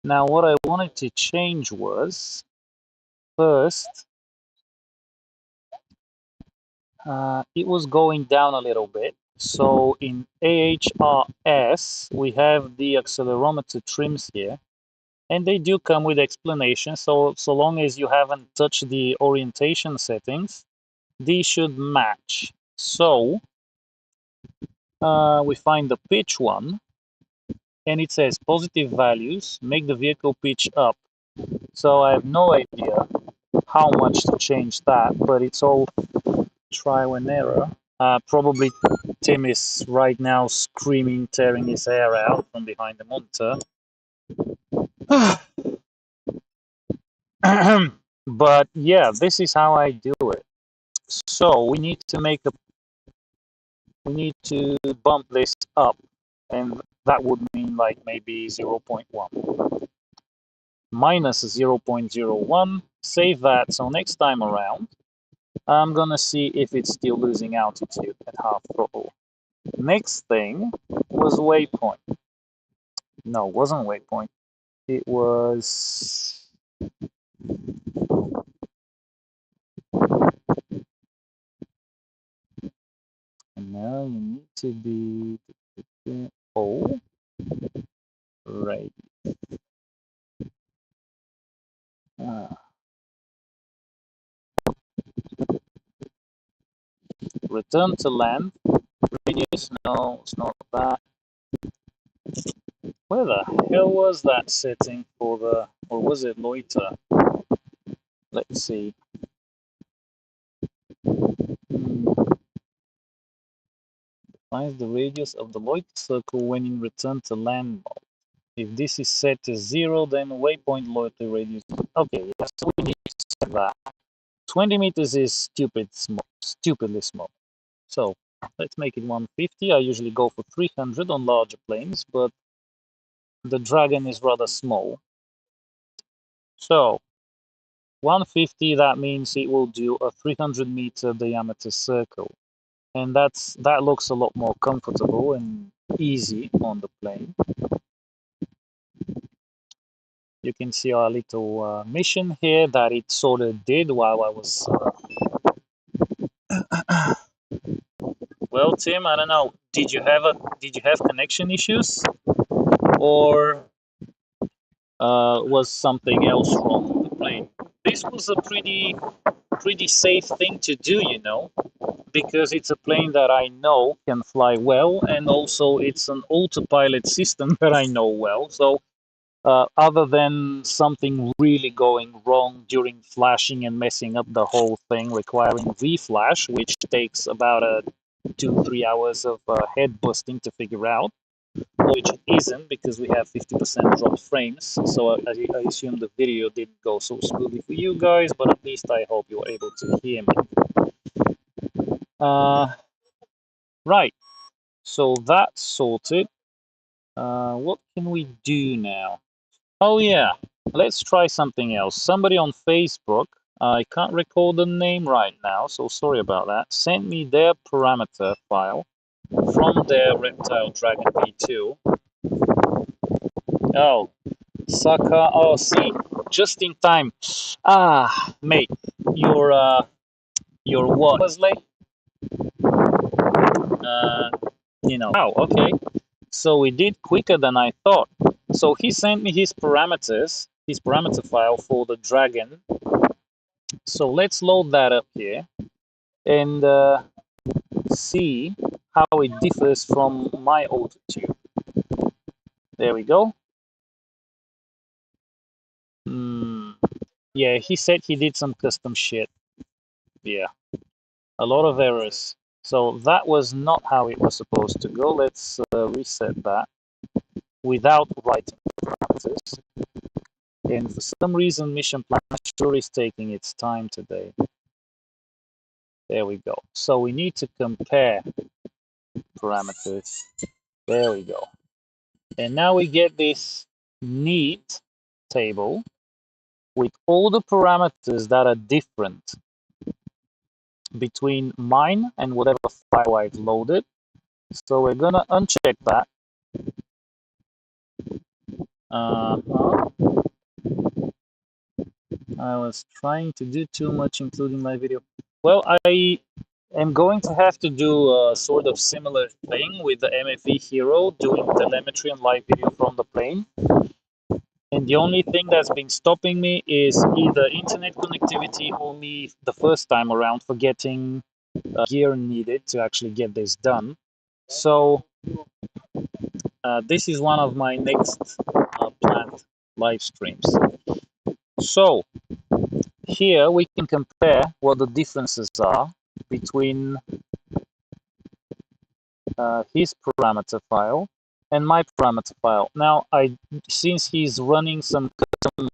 Now, what I wanted to change was, first, it was going down a little bit, So in AHRS, we have the accelerometer trims here, and they do come with explanation. So long as you haven't touched the orientation settings, these should match. So we find the pitch one, and it says positive values, make the vehicle pitch up. So I have no idea how much to change that, but it's all trial and error. Probably Tim is right now screaming, tearing his hair out from behind the monitor. But yeah, this is how I do it. So we need to bump this up, and that would mean like maybe 0.1 minus 0.01. Save that. So next time around, I'm gonna see if it's still losing altitude at half throttle. Next thing was waypoint. No, it wasn't waypoint. It was. And now you need to be. Oh, right. Return to land. Radius. No, it's not that. Where the hell was that setting for the. Or was it loiter? Let's see. Defines the radius of the loiter circle when in return to land mode. If this is set to 0, then waypoint loiter radius. Okay, yeah, so we need to set that. 20 meters is stupidly small. So let's make it 150. I usually go for 300 on larger planes, but the Dragon is rather small. So 150, that means it will do a 300-meter diameter circle. And that looks a lot more comfortable and easy on the plane. You can see our little mission here that it sort of did while I was. Well, Tim, I don't know. Did you have connection issues, or was something else wrong with the plane? This was a pretty safe thing to do, because it's a plane that I know can fly well, and also it's an autopilot system that I know well. So other than something really going wrong during flashing and messing up the whole thing, requiring V-flash, which takes about 2-3 hours of head busting to figure out, which it isn't because we have 50% dropped frames. So I assume the video didn't go so smoothly for you guys, but at least I hope you were able to hear me. Right, so that's sorted. What can we do now? Oh yeah, let's try something else. Somebody on Facebook, I can't recall the name right now, so sorry about that, sent me their parameter file from their Reptile Dragon V2. Oh, sucker. Oh, see, just in time. Ah, mate, your what? Was late. Uh, Oh, okay. So we did quicker than I thought. So he sent me his parameter file for the Dragon. So let's load that up here and see how it differs from my old tube. There we go. Yeah, he said he did some custom shit. Yeah, a lot of errors. So that was not how it was supposed to go. Let's reset that without writing parameters. And for some reason, Mission Plan sure is taking its time today. There we go. So we need to compare parameters. There we go. And now we get this neat table with all the parameters that are different between mine and whatever file I've loaded. So we're gonna uncheck that. I was trying to do too much, including my video. Well, I'm going to have to do a sort of similar thing with the MFE Hero, doing telemetry and live video from the plane. And the only thing that's been stopping me is either internet connectivity or me the first time around forgetting gear needed to actually get this done. So this is one of my next planned live streams. So here we can compare what the differences are between his parameter file and my parameter file. Now, since he's running some custom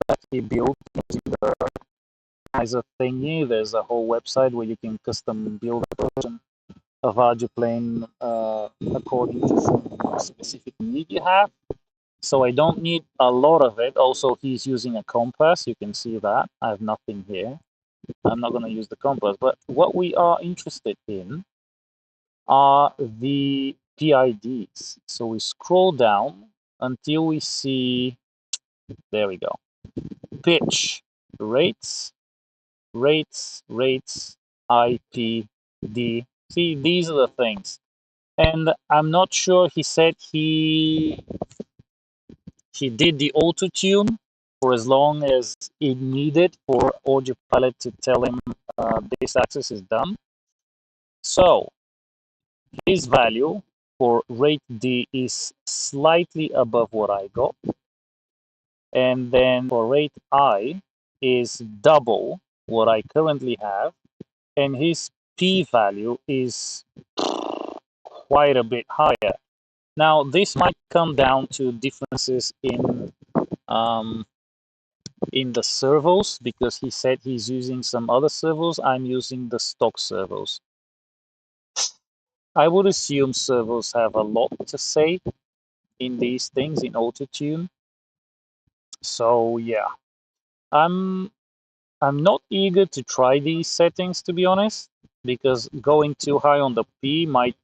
that he built using the Kaiser thingy, there's a whole website where you can custom build a version of ArduPlane according to some specific need you have. So I don't need a lot of it. Also, he's using a compass. You can see that. I have nothing here. I'm not going to use the compass. But what we are interested in are the PIDs. So we scroll down until we see, there we go, pitch, rates, IP, D. See, these are the things. And I'm not sure, he said he did the auto tune for as long as it needed for ArduPilot to tell him this access is done. So his value for rate D is slightly above what I got. And then for rate I is double what I currently have. And his P value is quite a bit higher. Now, this might come down to differences um, in the servos, because he said he's using some other servos. I'm using the stock servos. I would assume servos have a lot to say in these things in auto-tune. So yeah, I'm not eager to try these settings, to be honest, because going too high on the P might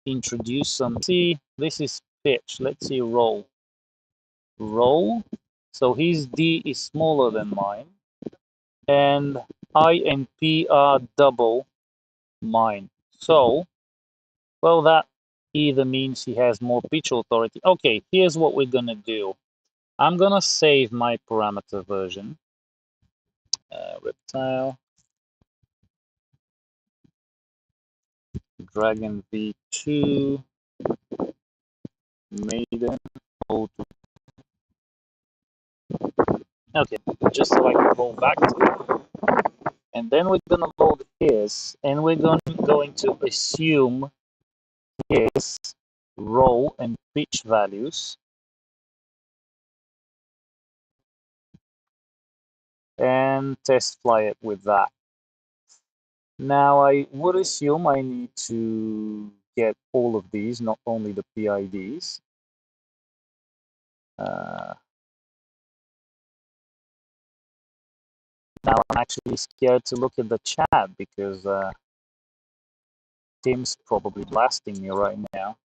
introduce some. See, this is pitch. Let's see roll. Roll. So his D is smaller than mine, and I and P are double mine. So, well, that either means he has more pitch authority. Okay, here's what we're gonna do. I'm gonna save my parameter version. Reptile Dragon V2 Maiden. Okay, just so I can go back to it. And then we're gonna load his, and we're going to assume his roll and pitch values, and test fly it with that. Now, I would assume I need to get all of these, not only the PIDs. Now, I'm actually scared to look at the chat because Tim's probably blasting me right now.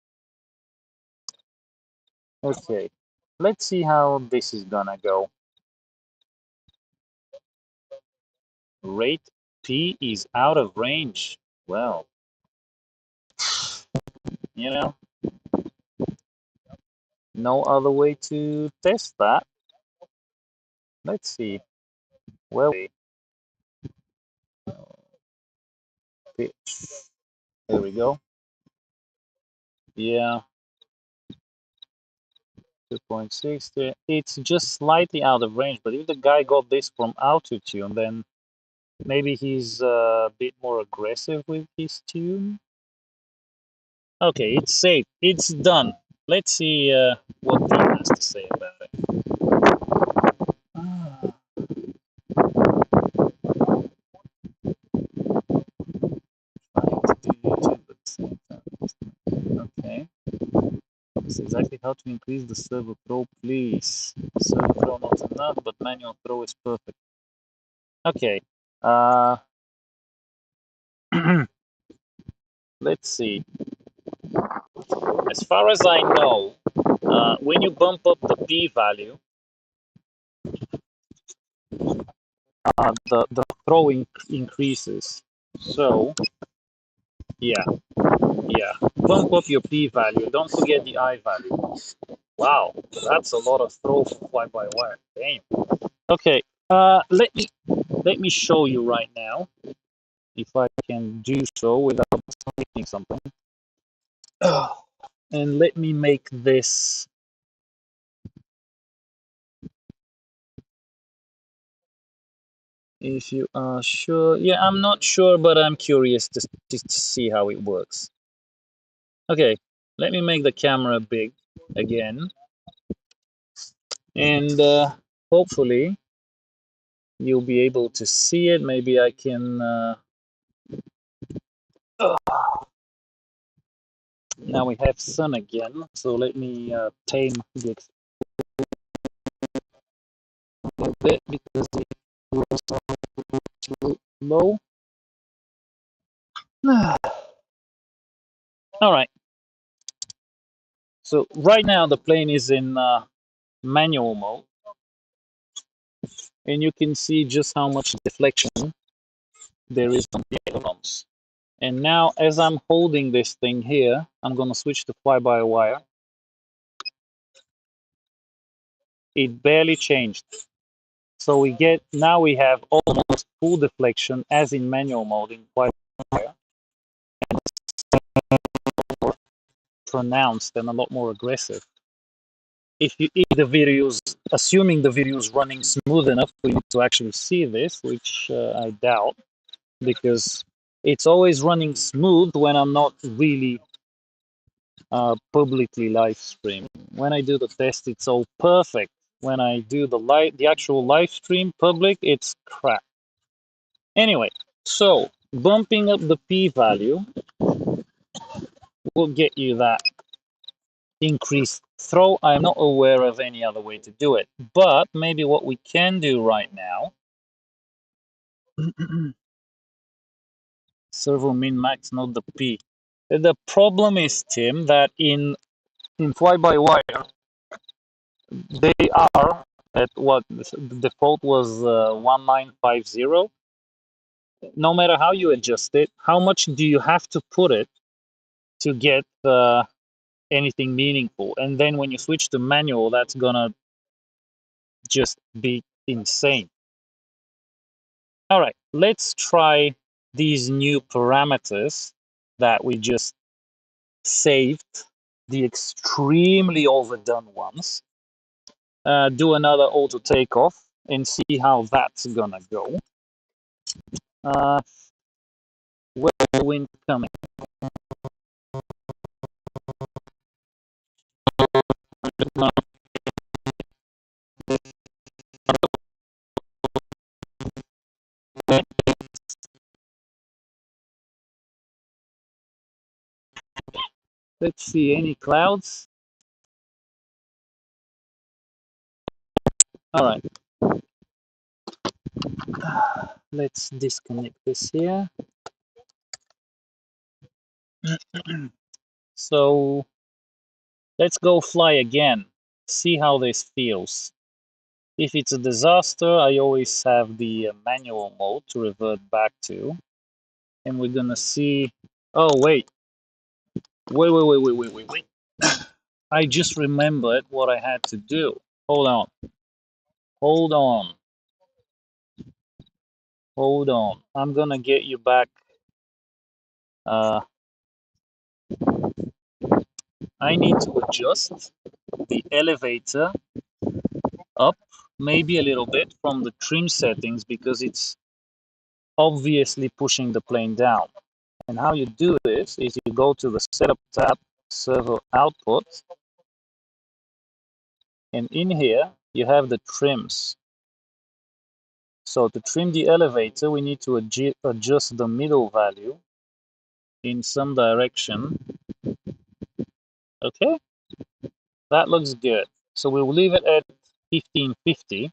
Okay, let's see how this is gonna go. Rate P is out of range. Well, you know, no other way to test that. Let's see. Well, pitch. There we go. Yeah, 2.6. It's just slightly out of range, but if the guy got this from AutoTune, then maybe he's a bit more aggressive with his tune. Okay, it's safe. It's done. Let's see what Tim has to say about it. Ah, trying to do YouTube at the same time. Okay. This is exactly how to increase the servo throw, please. Servo throw not enough, but manual throw is perfect. Okay. Let's see. As far as I know, when you bump up the p value, the throw increases. So yeah, yeah. Bump up your p-value. Don't forget the I-value. Wow, that's a lot of throw for fly-by-wire. Damn. Okay, let me show you right now if I can do so without hitting something. And let me make this. If you are sure, yeah, I'm not sure, but I'm curious to see how it works. Okay, let me make the camera big again, and hopefully you'll be able to see it. Maybe I can. Now we have sun again, so let me tame the a bit because it was too low. All right. So right now the plane is in manual mode, and you can see just how much deflection there is on the ailerons. And now, as I'm holding this thing here, I'm going to switch to fly-by-wire. It barely changed. So we have almost full deflection as in manual mode in fly-by-wire, more pronounced and a lot more aggressive. If the videos, assuming the video is running smooth enough for you to actually see this, which I doubt, because it's always running smooth when I'm not really publicly live stream. When I do the test, it's all perfect. When I do the actual live stream public, it's crap. Anyway, so bumping up the p-value will get you that increased throw. I'm not aware of any other way to do it, but maybe what we can do right now. Servo min max, not the p. The problem is, Tim, that in fly-by-wire, they are at what the default was 1950. No matter how you adjust it, how much do you have to put it to get anything meaningful? And then when you switch to manual, that's gonna just be insane. All right, let's try these new parameters that we just saved, the extremely overdone ones. Do another auto takeoff and see how that's gonna go. Uh, where's the wind coming? Let's see, any clouds? All right, let's disconnect this here. So let's go fly again, see how this feels. If it's a disaster, I always have the manual mode to revert back to. And we're gonna see, oh, wait. Wait. I just remembered what I had to do. Hold on. Hold on. Hold on. I'm gonna get you back. Uh, I need to adjust the elevator up maybe a little bit from the trim settings because it's obviously pushing the plane down. And how you do this is you go to the setup tab, servo output, and in here you have the trims. So to trim the elevator, we need to adjust the middle value in some direction. Okay, that looks good. So we'll leave it at 1550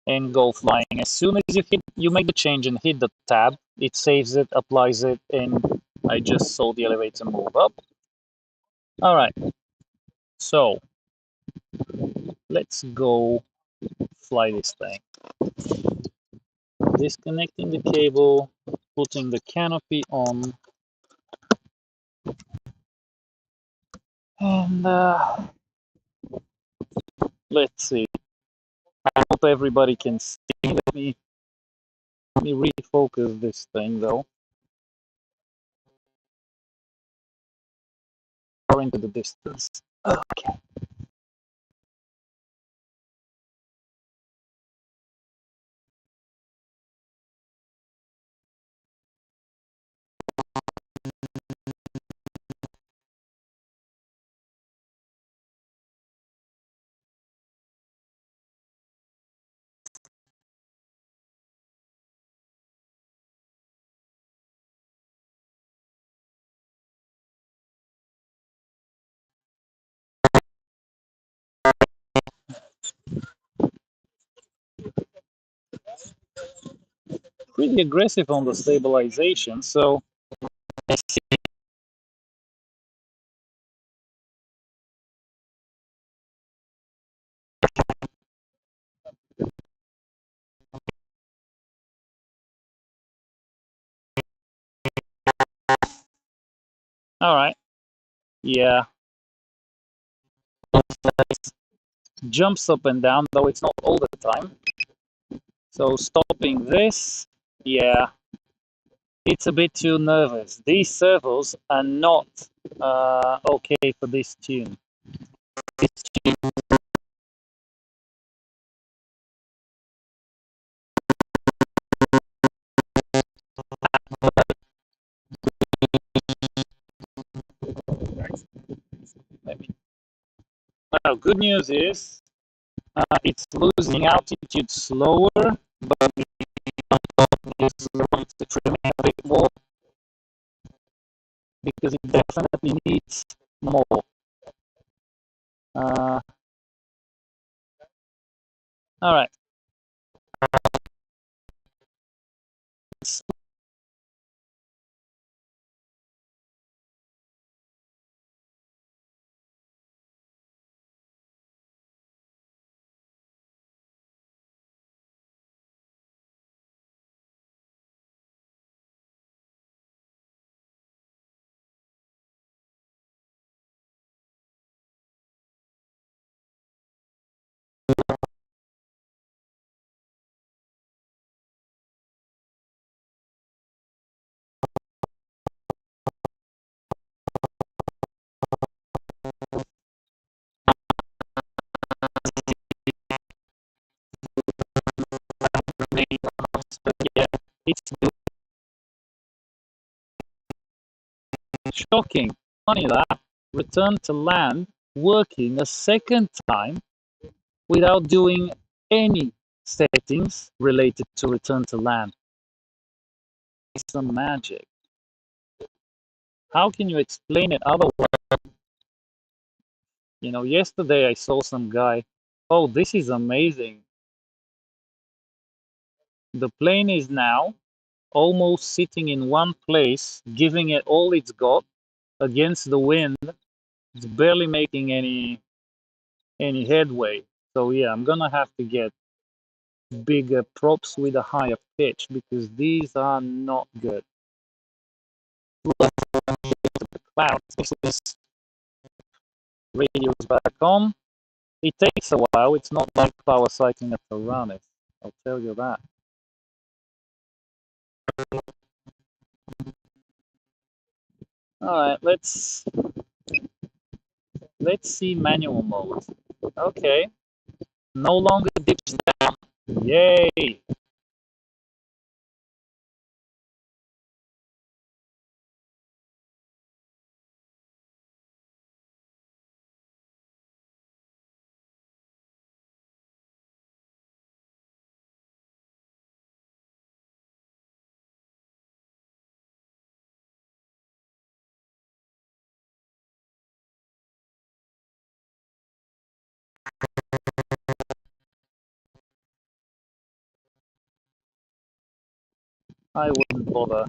and go flying. As soon as you make the change and hit the tab, it saves it, applies it, and I just saw the elevator move up. All right, so let's go fly this thing. Disconnecting the cable, putting the canopy on, and let's see. I hope everybody can see. Let me refocus this thing though. Far into the distance. Okay. Pretty aggressive on the stabilization, so all right. Yeah, jumps up and down, though it's not all the time. So stopping this, yeah, it's a bit too nervous. These servos are not okay for this tune. Now, good news is it's losing altitude slower, but it's going to trim it a bit more because it definitely needs more. Uh, all right. Yeah, it's shocking. Funny that. Return to land working a second time without doing any settings related to return to land. It's some magic. How can you explain it otherwise? You know, yesterday I saw some guy, oh, this is amazing. The plane is now almost sitting in one place, giving it all it's got against the wind. It's barely making any headway. So yeah, I'm gonna have to get bigger props with a higher pitch because these are not good. Clouds. This is radios back on. It takes a while. It's not like power cycling at Taranis. I'll tell you that. All right, let's see manual mode. Okay, no longer dips down. Yay! I wouldn't bother.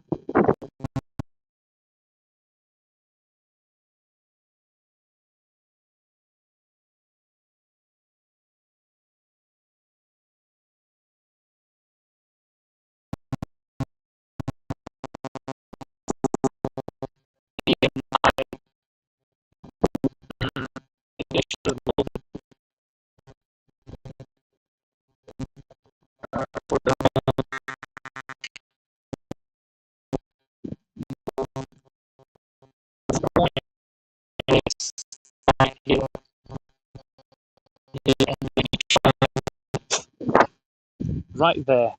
right there.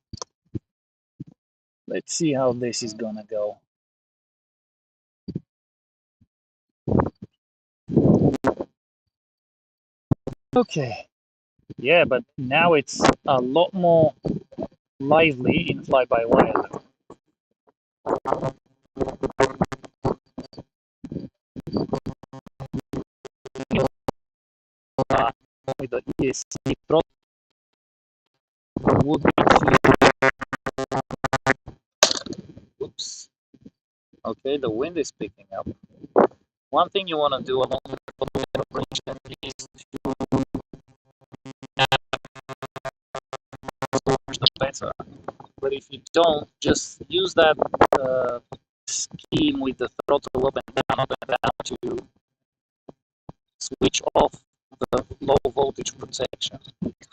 Let's see how this is gonna go. Okay. Yeah, but now it's a lot more lively in fly-by-wire. With the ESC throttle would be oops. Okay, the wind is picking up. One thing you want to do along with the calibration is to much the better. But if you don't, just use that scheme with the throttle up and down to switch off the low voltage protection.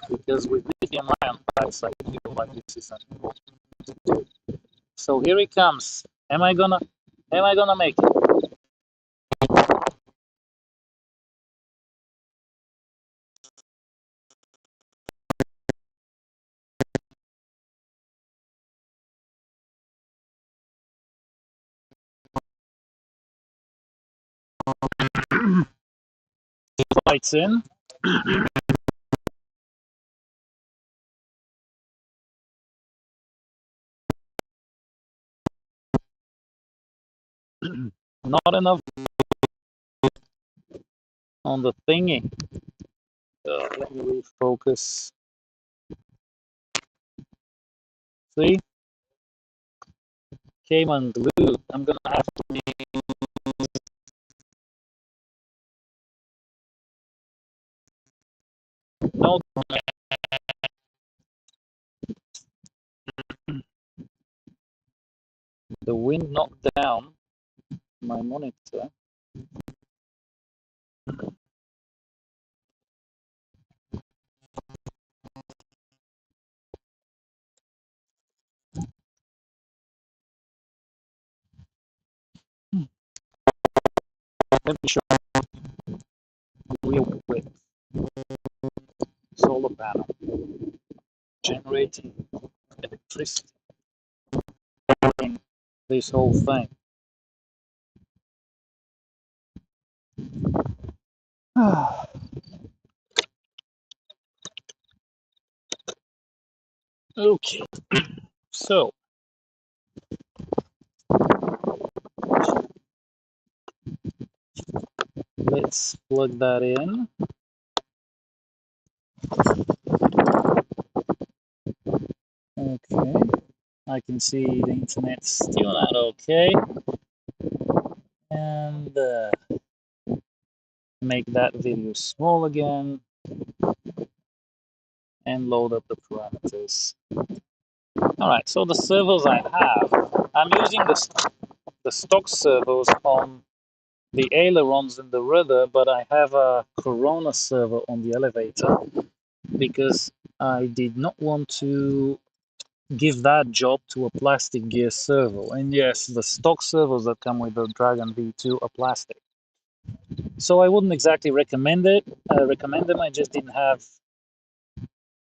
Because with lithium ion batteries, I feel like this is important to do. So here it comes. Am I gonna make it? Lights in. Not enough on the thingy. Let me refocus. See? Came unglued. I'm gonna have to no the wind knocked down my monitor. Let me show you real quick. Solar panel generating electricity in this whole thing. Okay, so let's plug that in. Okay, I can see the internet's still not okay. And make that video small again and load up the parameters. All right, so the servos I have, I'm using the stock servos on the ailerons and the rudder, but I have a Corona servo on the elevator because I did not want to give that job to a plastic gear servo. And yes, the stock servos that come with the Dragon V2 are plastic. So I wouldn't exactly recommend it. Recommend them. I just didn't have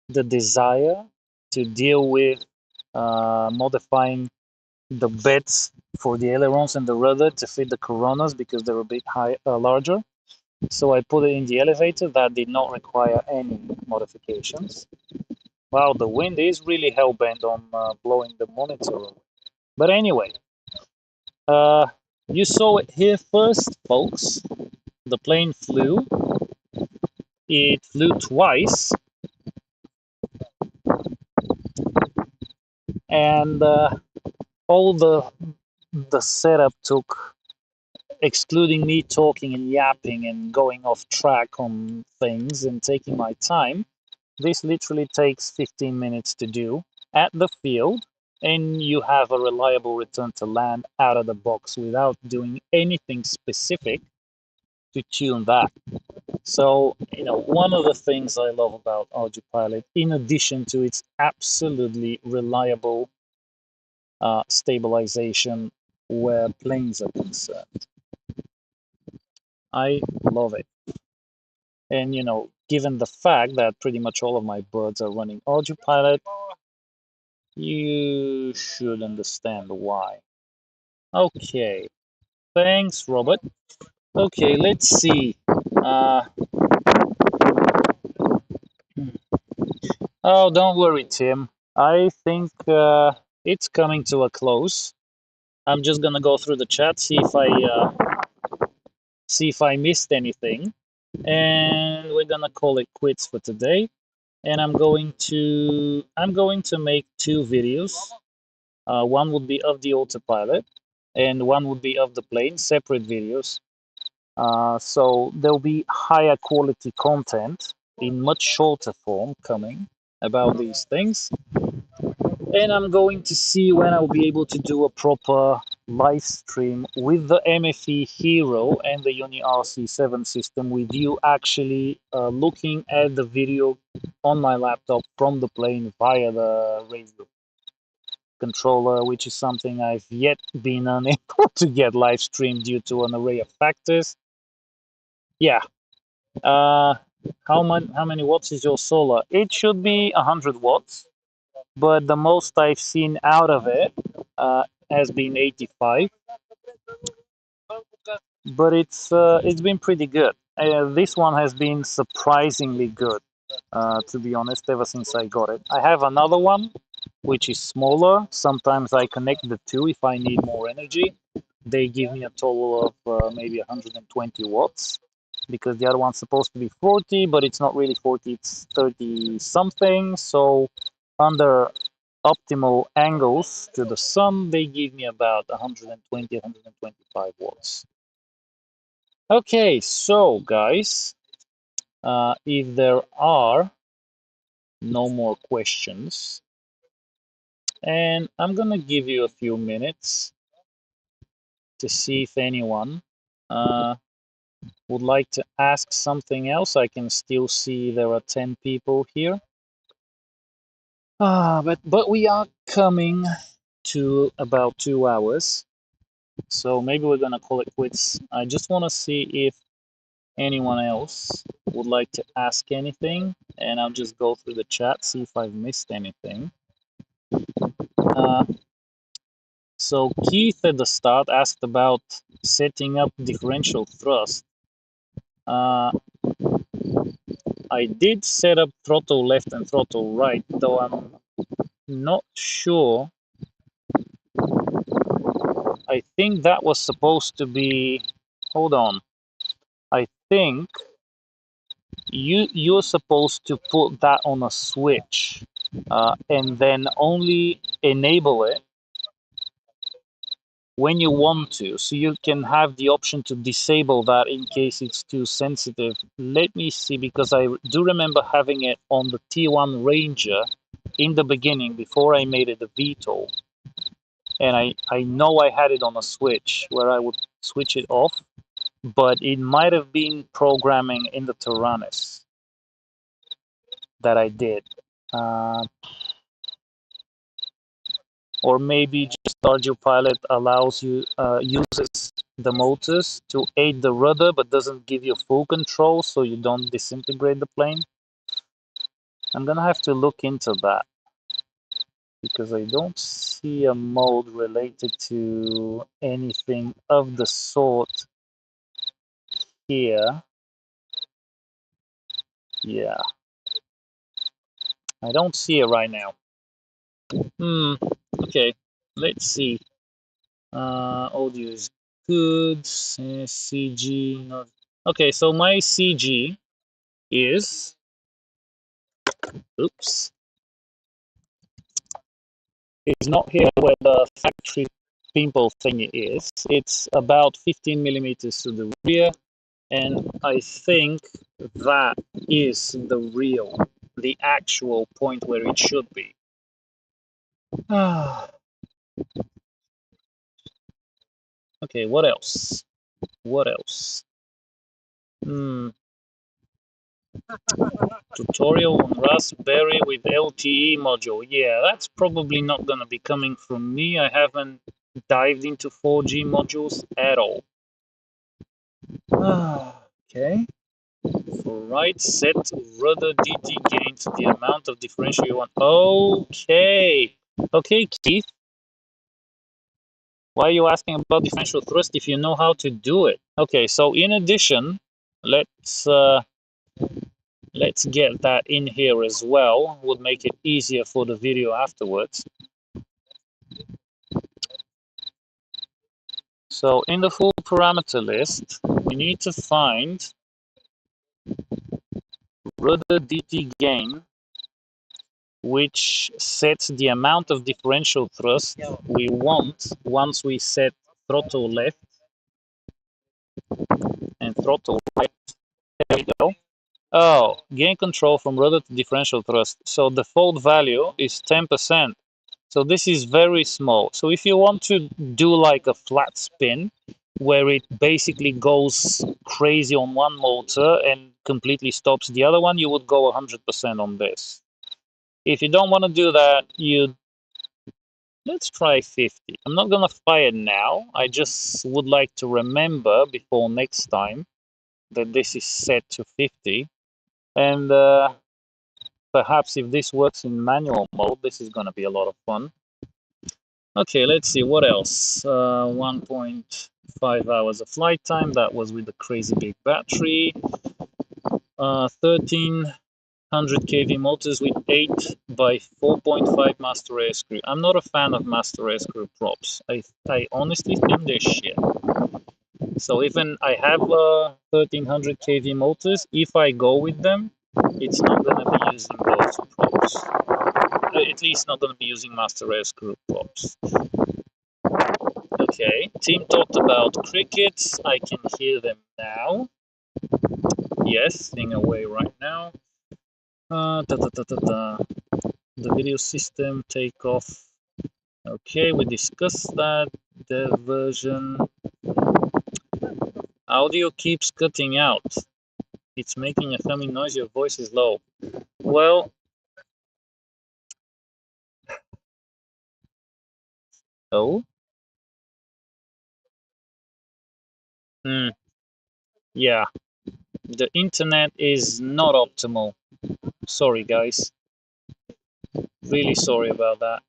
the desire to deal with modifying the beds for the ailerons and the rudder to fit the Coronas because they're a bit larger. So I put it in the elevator. That did not require any modifications. Wow, the wind is really hell-bent on blowing the monitor away. But anyway, uh, you saw it here first, folks. The plane flew. It flew twice. And all the setup took, excluding me talking and yapping and going off track on things and taking my time, this literally takes 15 minutes to do at the field, and you have a reliable return to land out of the box without doing anything specific to tune that. So, one of the things I love about ArduPilot, in addition to its absolutely reliable stabilization where planes are concerned, I love it. And given the fact that pretty much all of my birds are running ArduPilot, You should understand why. Okay, thanks, Robert. Okay, let's see. Uh, oh, don't worry, Tim. I think it's coming to a close. I'm just gonna go through the chat, see if I missed anything, and we're gonna call it quits for today. And I'm going to make two videos. One would be of the autopilot, and one would be of the plane, separate videos. So there'll be higher quality content in much shorter form coming about these things. And I'm going to see when I'll be able to do a proper live stream with the MFE Hero and the Uni RC7 system, with you actually looking at the video on my laptop from the plane via the radio controller, which is something I've yet been unable to get live streamed due to an array of factors. Yeah. How many watts is your solar? It should be 100 watts, but the most I've seen out of it has been 85. But it's been pretty good. This one has been surprisingly good, to be honest, ever since I got it. I have another one which is smaller. Sometimes I connect the two if I need more energy. They give me a total of maybe 120 watts, because the other one's supposed to be 40, but it's not really 40, it's 30 something. So under optimal angles to the sun, they give me about 120, 125 watts. Okay, so guys, if there are no more questions, and I'm gonna give you a few minutes to see if anyone uh, would like to ask something else. I can still see there are 10 people here. But we are coming to about 2 hours, so maybe we're gonna call it quits. I just want to see if anyone else would like to ask anything, and I'll just go through the chat, see if I've missed anything. Uh, so Keith at the start asked about setting up differential thrust. Uh, I did set up throttle left and throttle right, though I'm not sure. I think that was supposed to be. Hold on. I think you're supposed to put that on a switch, and then only enable it when you want to. So you can have the option to disable that in case it's too sensitive. Let me see, because I do remember having it on the T1 Ranger in the beginning before I made it a VTOL. And I know I had it on a switch where I would switch it off, but it might have been programming in the Taranis that I did. Or maybe just ArduPilot allows you uses the motors to aid the rudder, but doesn't give you full control, so you don't disintegrate the plane. I'm gonna have to look into that, because I don't see a mode related to anything of the sort here. Yeah, I don't see it right now. Okay, let's see. Audio is good. CG not. Okay, so my CG is, oops, is not here where the factory pimple thing is. It's about 15 millimeters to the rear, and I think that is the actual point where it should be. Okay, what else? What else? Tutorial on Raspberry with LTE module. Yeah, that's probably not going to be coming from me. I haven't dived into 4G modules at all. Okay. For right, set rudder DT gain to the amount of differential you want. Okay. Okay, Keith, why are you asking about differential thrust if you know how to do it? Okay, so in addition, let's uh, let's get that in here as well. Would make it easier for the video afterwards. So in the full parameter list, we need to find rudder DT gain, which sets the amount of differential thrust we want once we set throttle left and throttle right. There we go. Oh, gain control from rudder to differential thrust. So default value is 10%. So this is very small. So if you want to do like a flat spin where it basically goes crazy on one motor and completely stops the other one, you would go 100% on this. If you don't want to do that, let's try 50. I'm not gonna fire now. I just would like to remember before next time that this is set to 50. And perhaps if this works in manual mode, this is gonna be a lot of fun. Okay, let's see what else. 1.5 hours of flight time. That was with the crazy big battery. 1300 kV motors with 8 by 4.5 master air screw. I'm not a fan of master air screw props. I honestly think they're shit. So even I have 1300 kV motors, if I go with them, it's not going to be using those props. At least not going to be using master air screw props. Okay, team talked about crickets. I can hear them now. Yes, thing away right now. The video system takeoff. Okay, we discussed that. The version. Audio keeps cutting out. It's making a humming noise. Your voice is low. Well, oh, yeah. The internet is not optimal. Sorry, guys. Really sorry about that.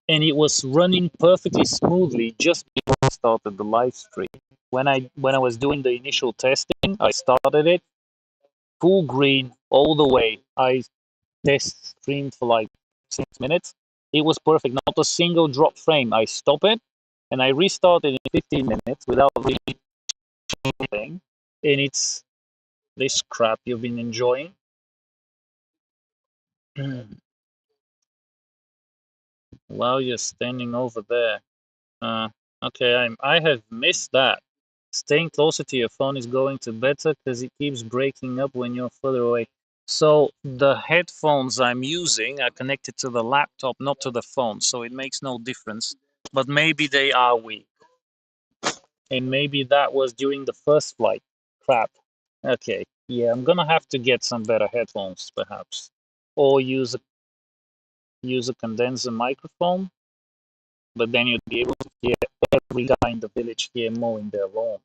And it was running perfectly smoothly just before I started the live stream. When I was doing the initial testing, I started it full green all the way. I test streamed for like 6 minutes. It was perfect, not a single drop frame. I stop it and I restarted in 15 minutes without really anything. And it's this crap you've been enjoying. While you're standing over there. Okay, I have missed that. Staying closer to your phone is going to better because it keeps breaking up when you're further away. So the headphones I'm using are connected to the laptop, not to the phone, so it makes no difference. But maybe they are weak, and maybe that was during the first flight. Crap. Okay, yeah, I'm gonna have to get some better headphones, perhaps, or use a condenser microphone. But then you'd be able to hear every guy in the village here mowing their lawn.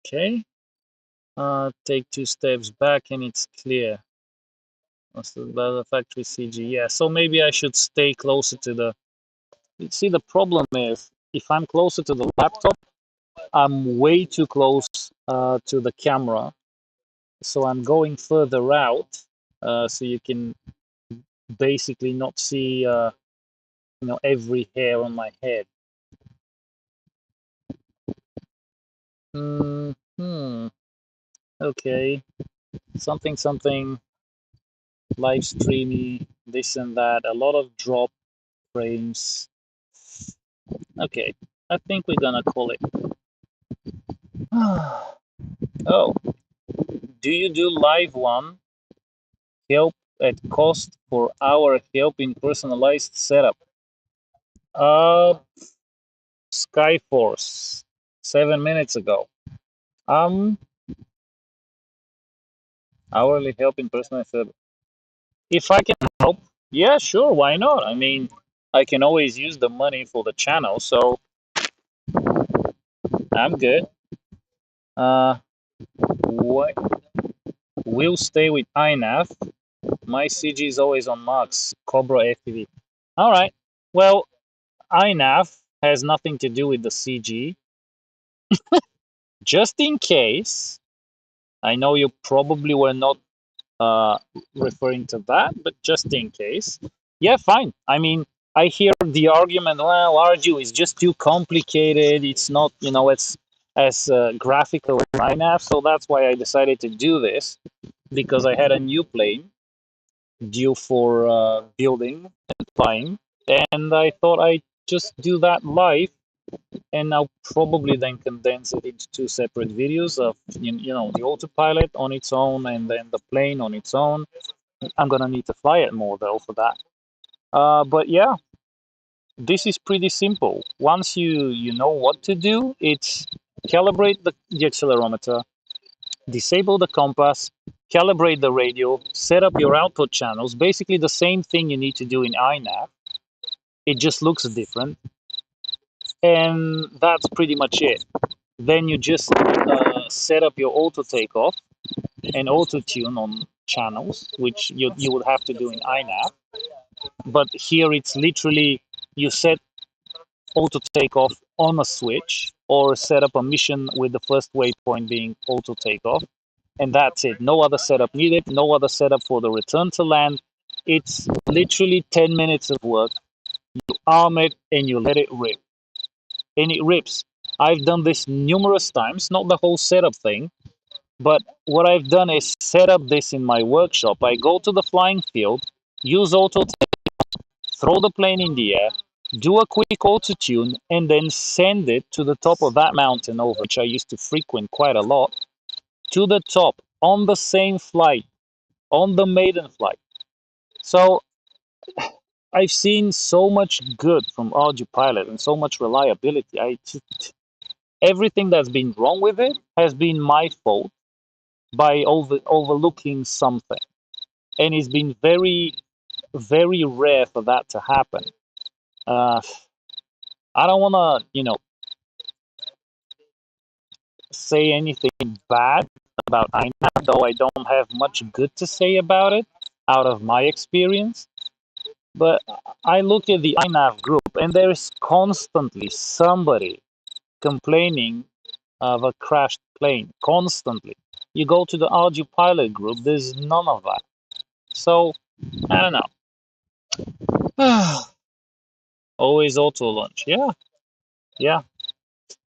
Okay. Take 2 steps back and it's clear. That's the factory CG. Yeah, so maybe I should stay closer to the. You see, the problem is if I'm closer to the laptop, I'm way too close to the camera. So I'm going further out, so you can basically not see, every hair on my head. Hmm. Okay. Something live streamy, this and that, a lot of drop frames. Okay, I think we're gonna call it. Oh, do you do live one? Help at cost for our help in personalized setup. Uh, Skyforce, 7 minutes ago. Um, Hourly help in personalized setup. If I can help, yeah, sure, why not? I mean, I can always use the money for the channel, so I'm good. What? We'll stay with iNav. My CG is always on max. Cobra FPV. All right. Well, iNav has nothing to do with the CG. Just in case, I know you probably were not uh, referring to that, but just in case, yeah, fine. I mean, I hear the argument, well, Ardu is just too complicated. It's not, it's as graphical as iNav. So that's why I decided to do this because I had a new plane due for building and flying, and I thought I'd just do that live, and I'll probably then condense it into two separate videos of the autopilot on its own and then the plane on its own. I'm gonna need to fly it more though for that. But yeah, this is pretty simple. Once you know what to do, it's calibrate the accelerometer, disable the compass, calibrate the radio, set up your output channels. Basically the same thing you need to do in iNav. It just looks different, and that's pretty much it. Then you just set up your auto takeoff and auto tune on channels, which you would have to do in iNav. But here it's literally you set auto takeoff on a switch or set up a mission with the first waypoint being auto takeoff, and that's it. No other setup needed, no other setup for the return to land. It's literally 10 minutes of work. You arm it and you let it rip, and it rips. I've done this numerous times, not the whole setup thing, but what I've done is set up this in my workshop. I go to the flying field, use auto, throw the plane in the air, do a quick auto tune, and then send it to the top of that mountain over, which I used to frequent quite a lot, to the top on the same flight, on the maiden flight. So I've seen so much good from ArduPilot and so much reliability. Everything that's been wrong with it has been my fault by overlooking something, and it's been very, very rare for that to happen. Uh, I don't want to, say anything bad about iNav, though I don't have much good to say about it out of my experience. But I look at the iNav group, and there is constantly somebody complaining of a crashed plane. Constantly. You go to the ArduPilot group, there's none of that. So, I don't know. Always auto launch. Yeah, yeah.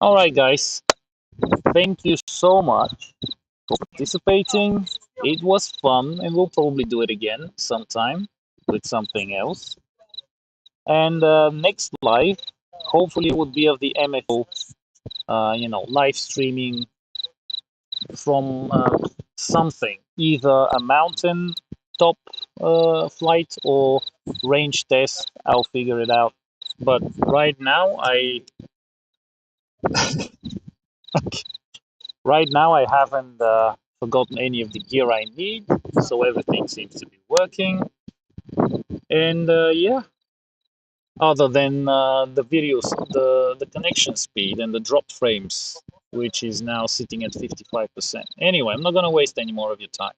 All right, guys. Thank you so much for participating. It was fun, and we'll probably do it again sometime with something else. And next live, hopefully, would be of the MFO, live streaming from something, either a mountain top flight or range test. I'll figure it out. But right now, I haven't forgotten any of the gear I need, so everything seems to be working. And yeah, other than the videos, the connection speed and the drop frames, which is now sitting at 55%. Anyway, I'm not going to waste any more of your time.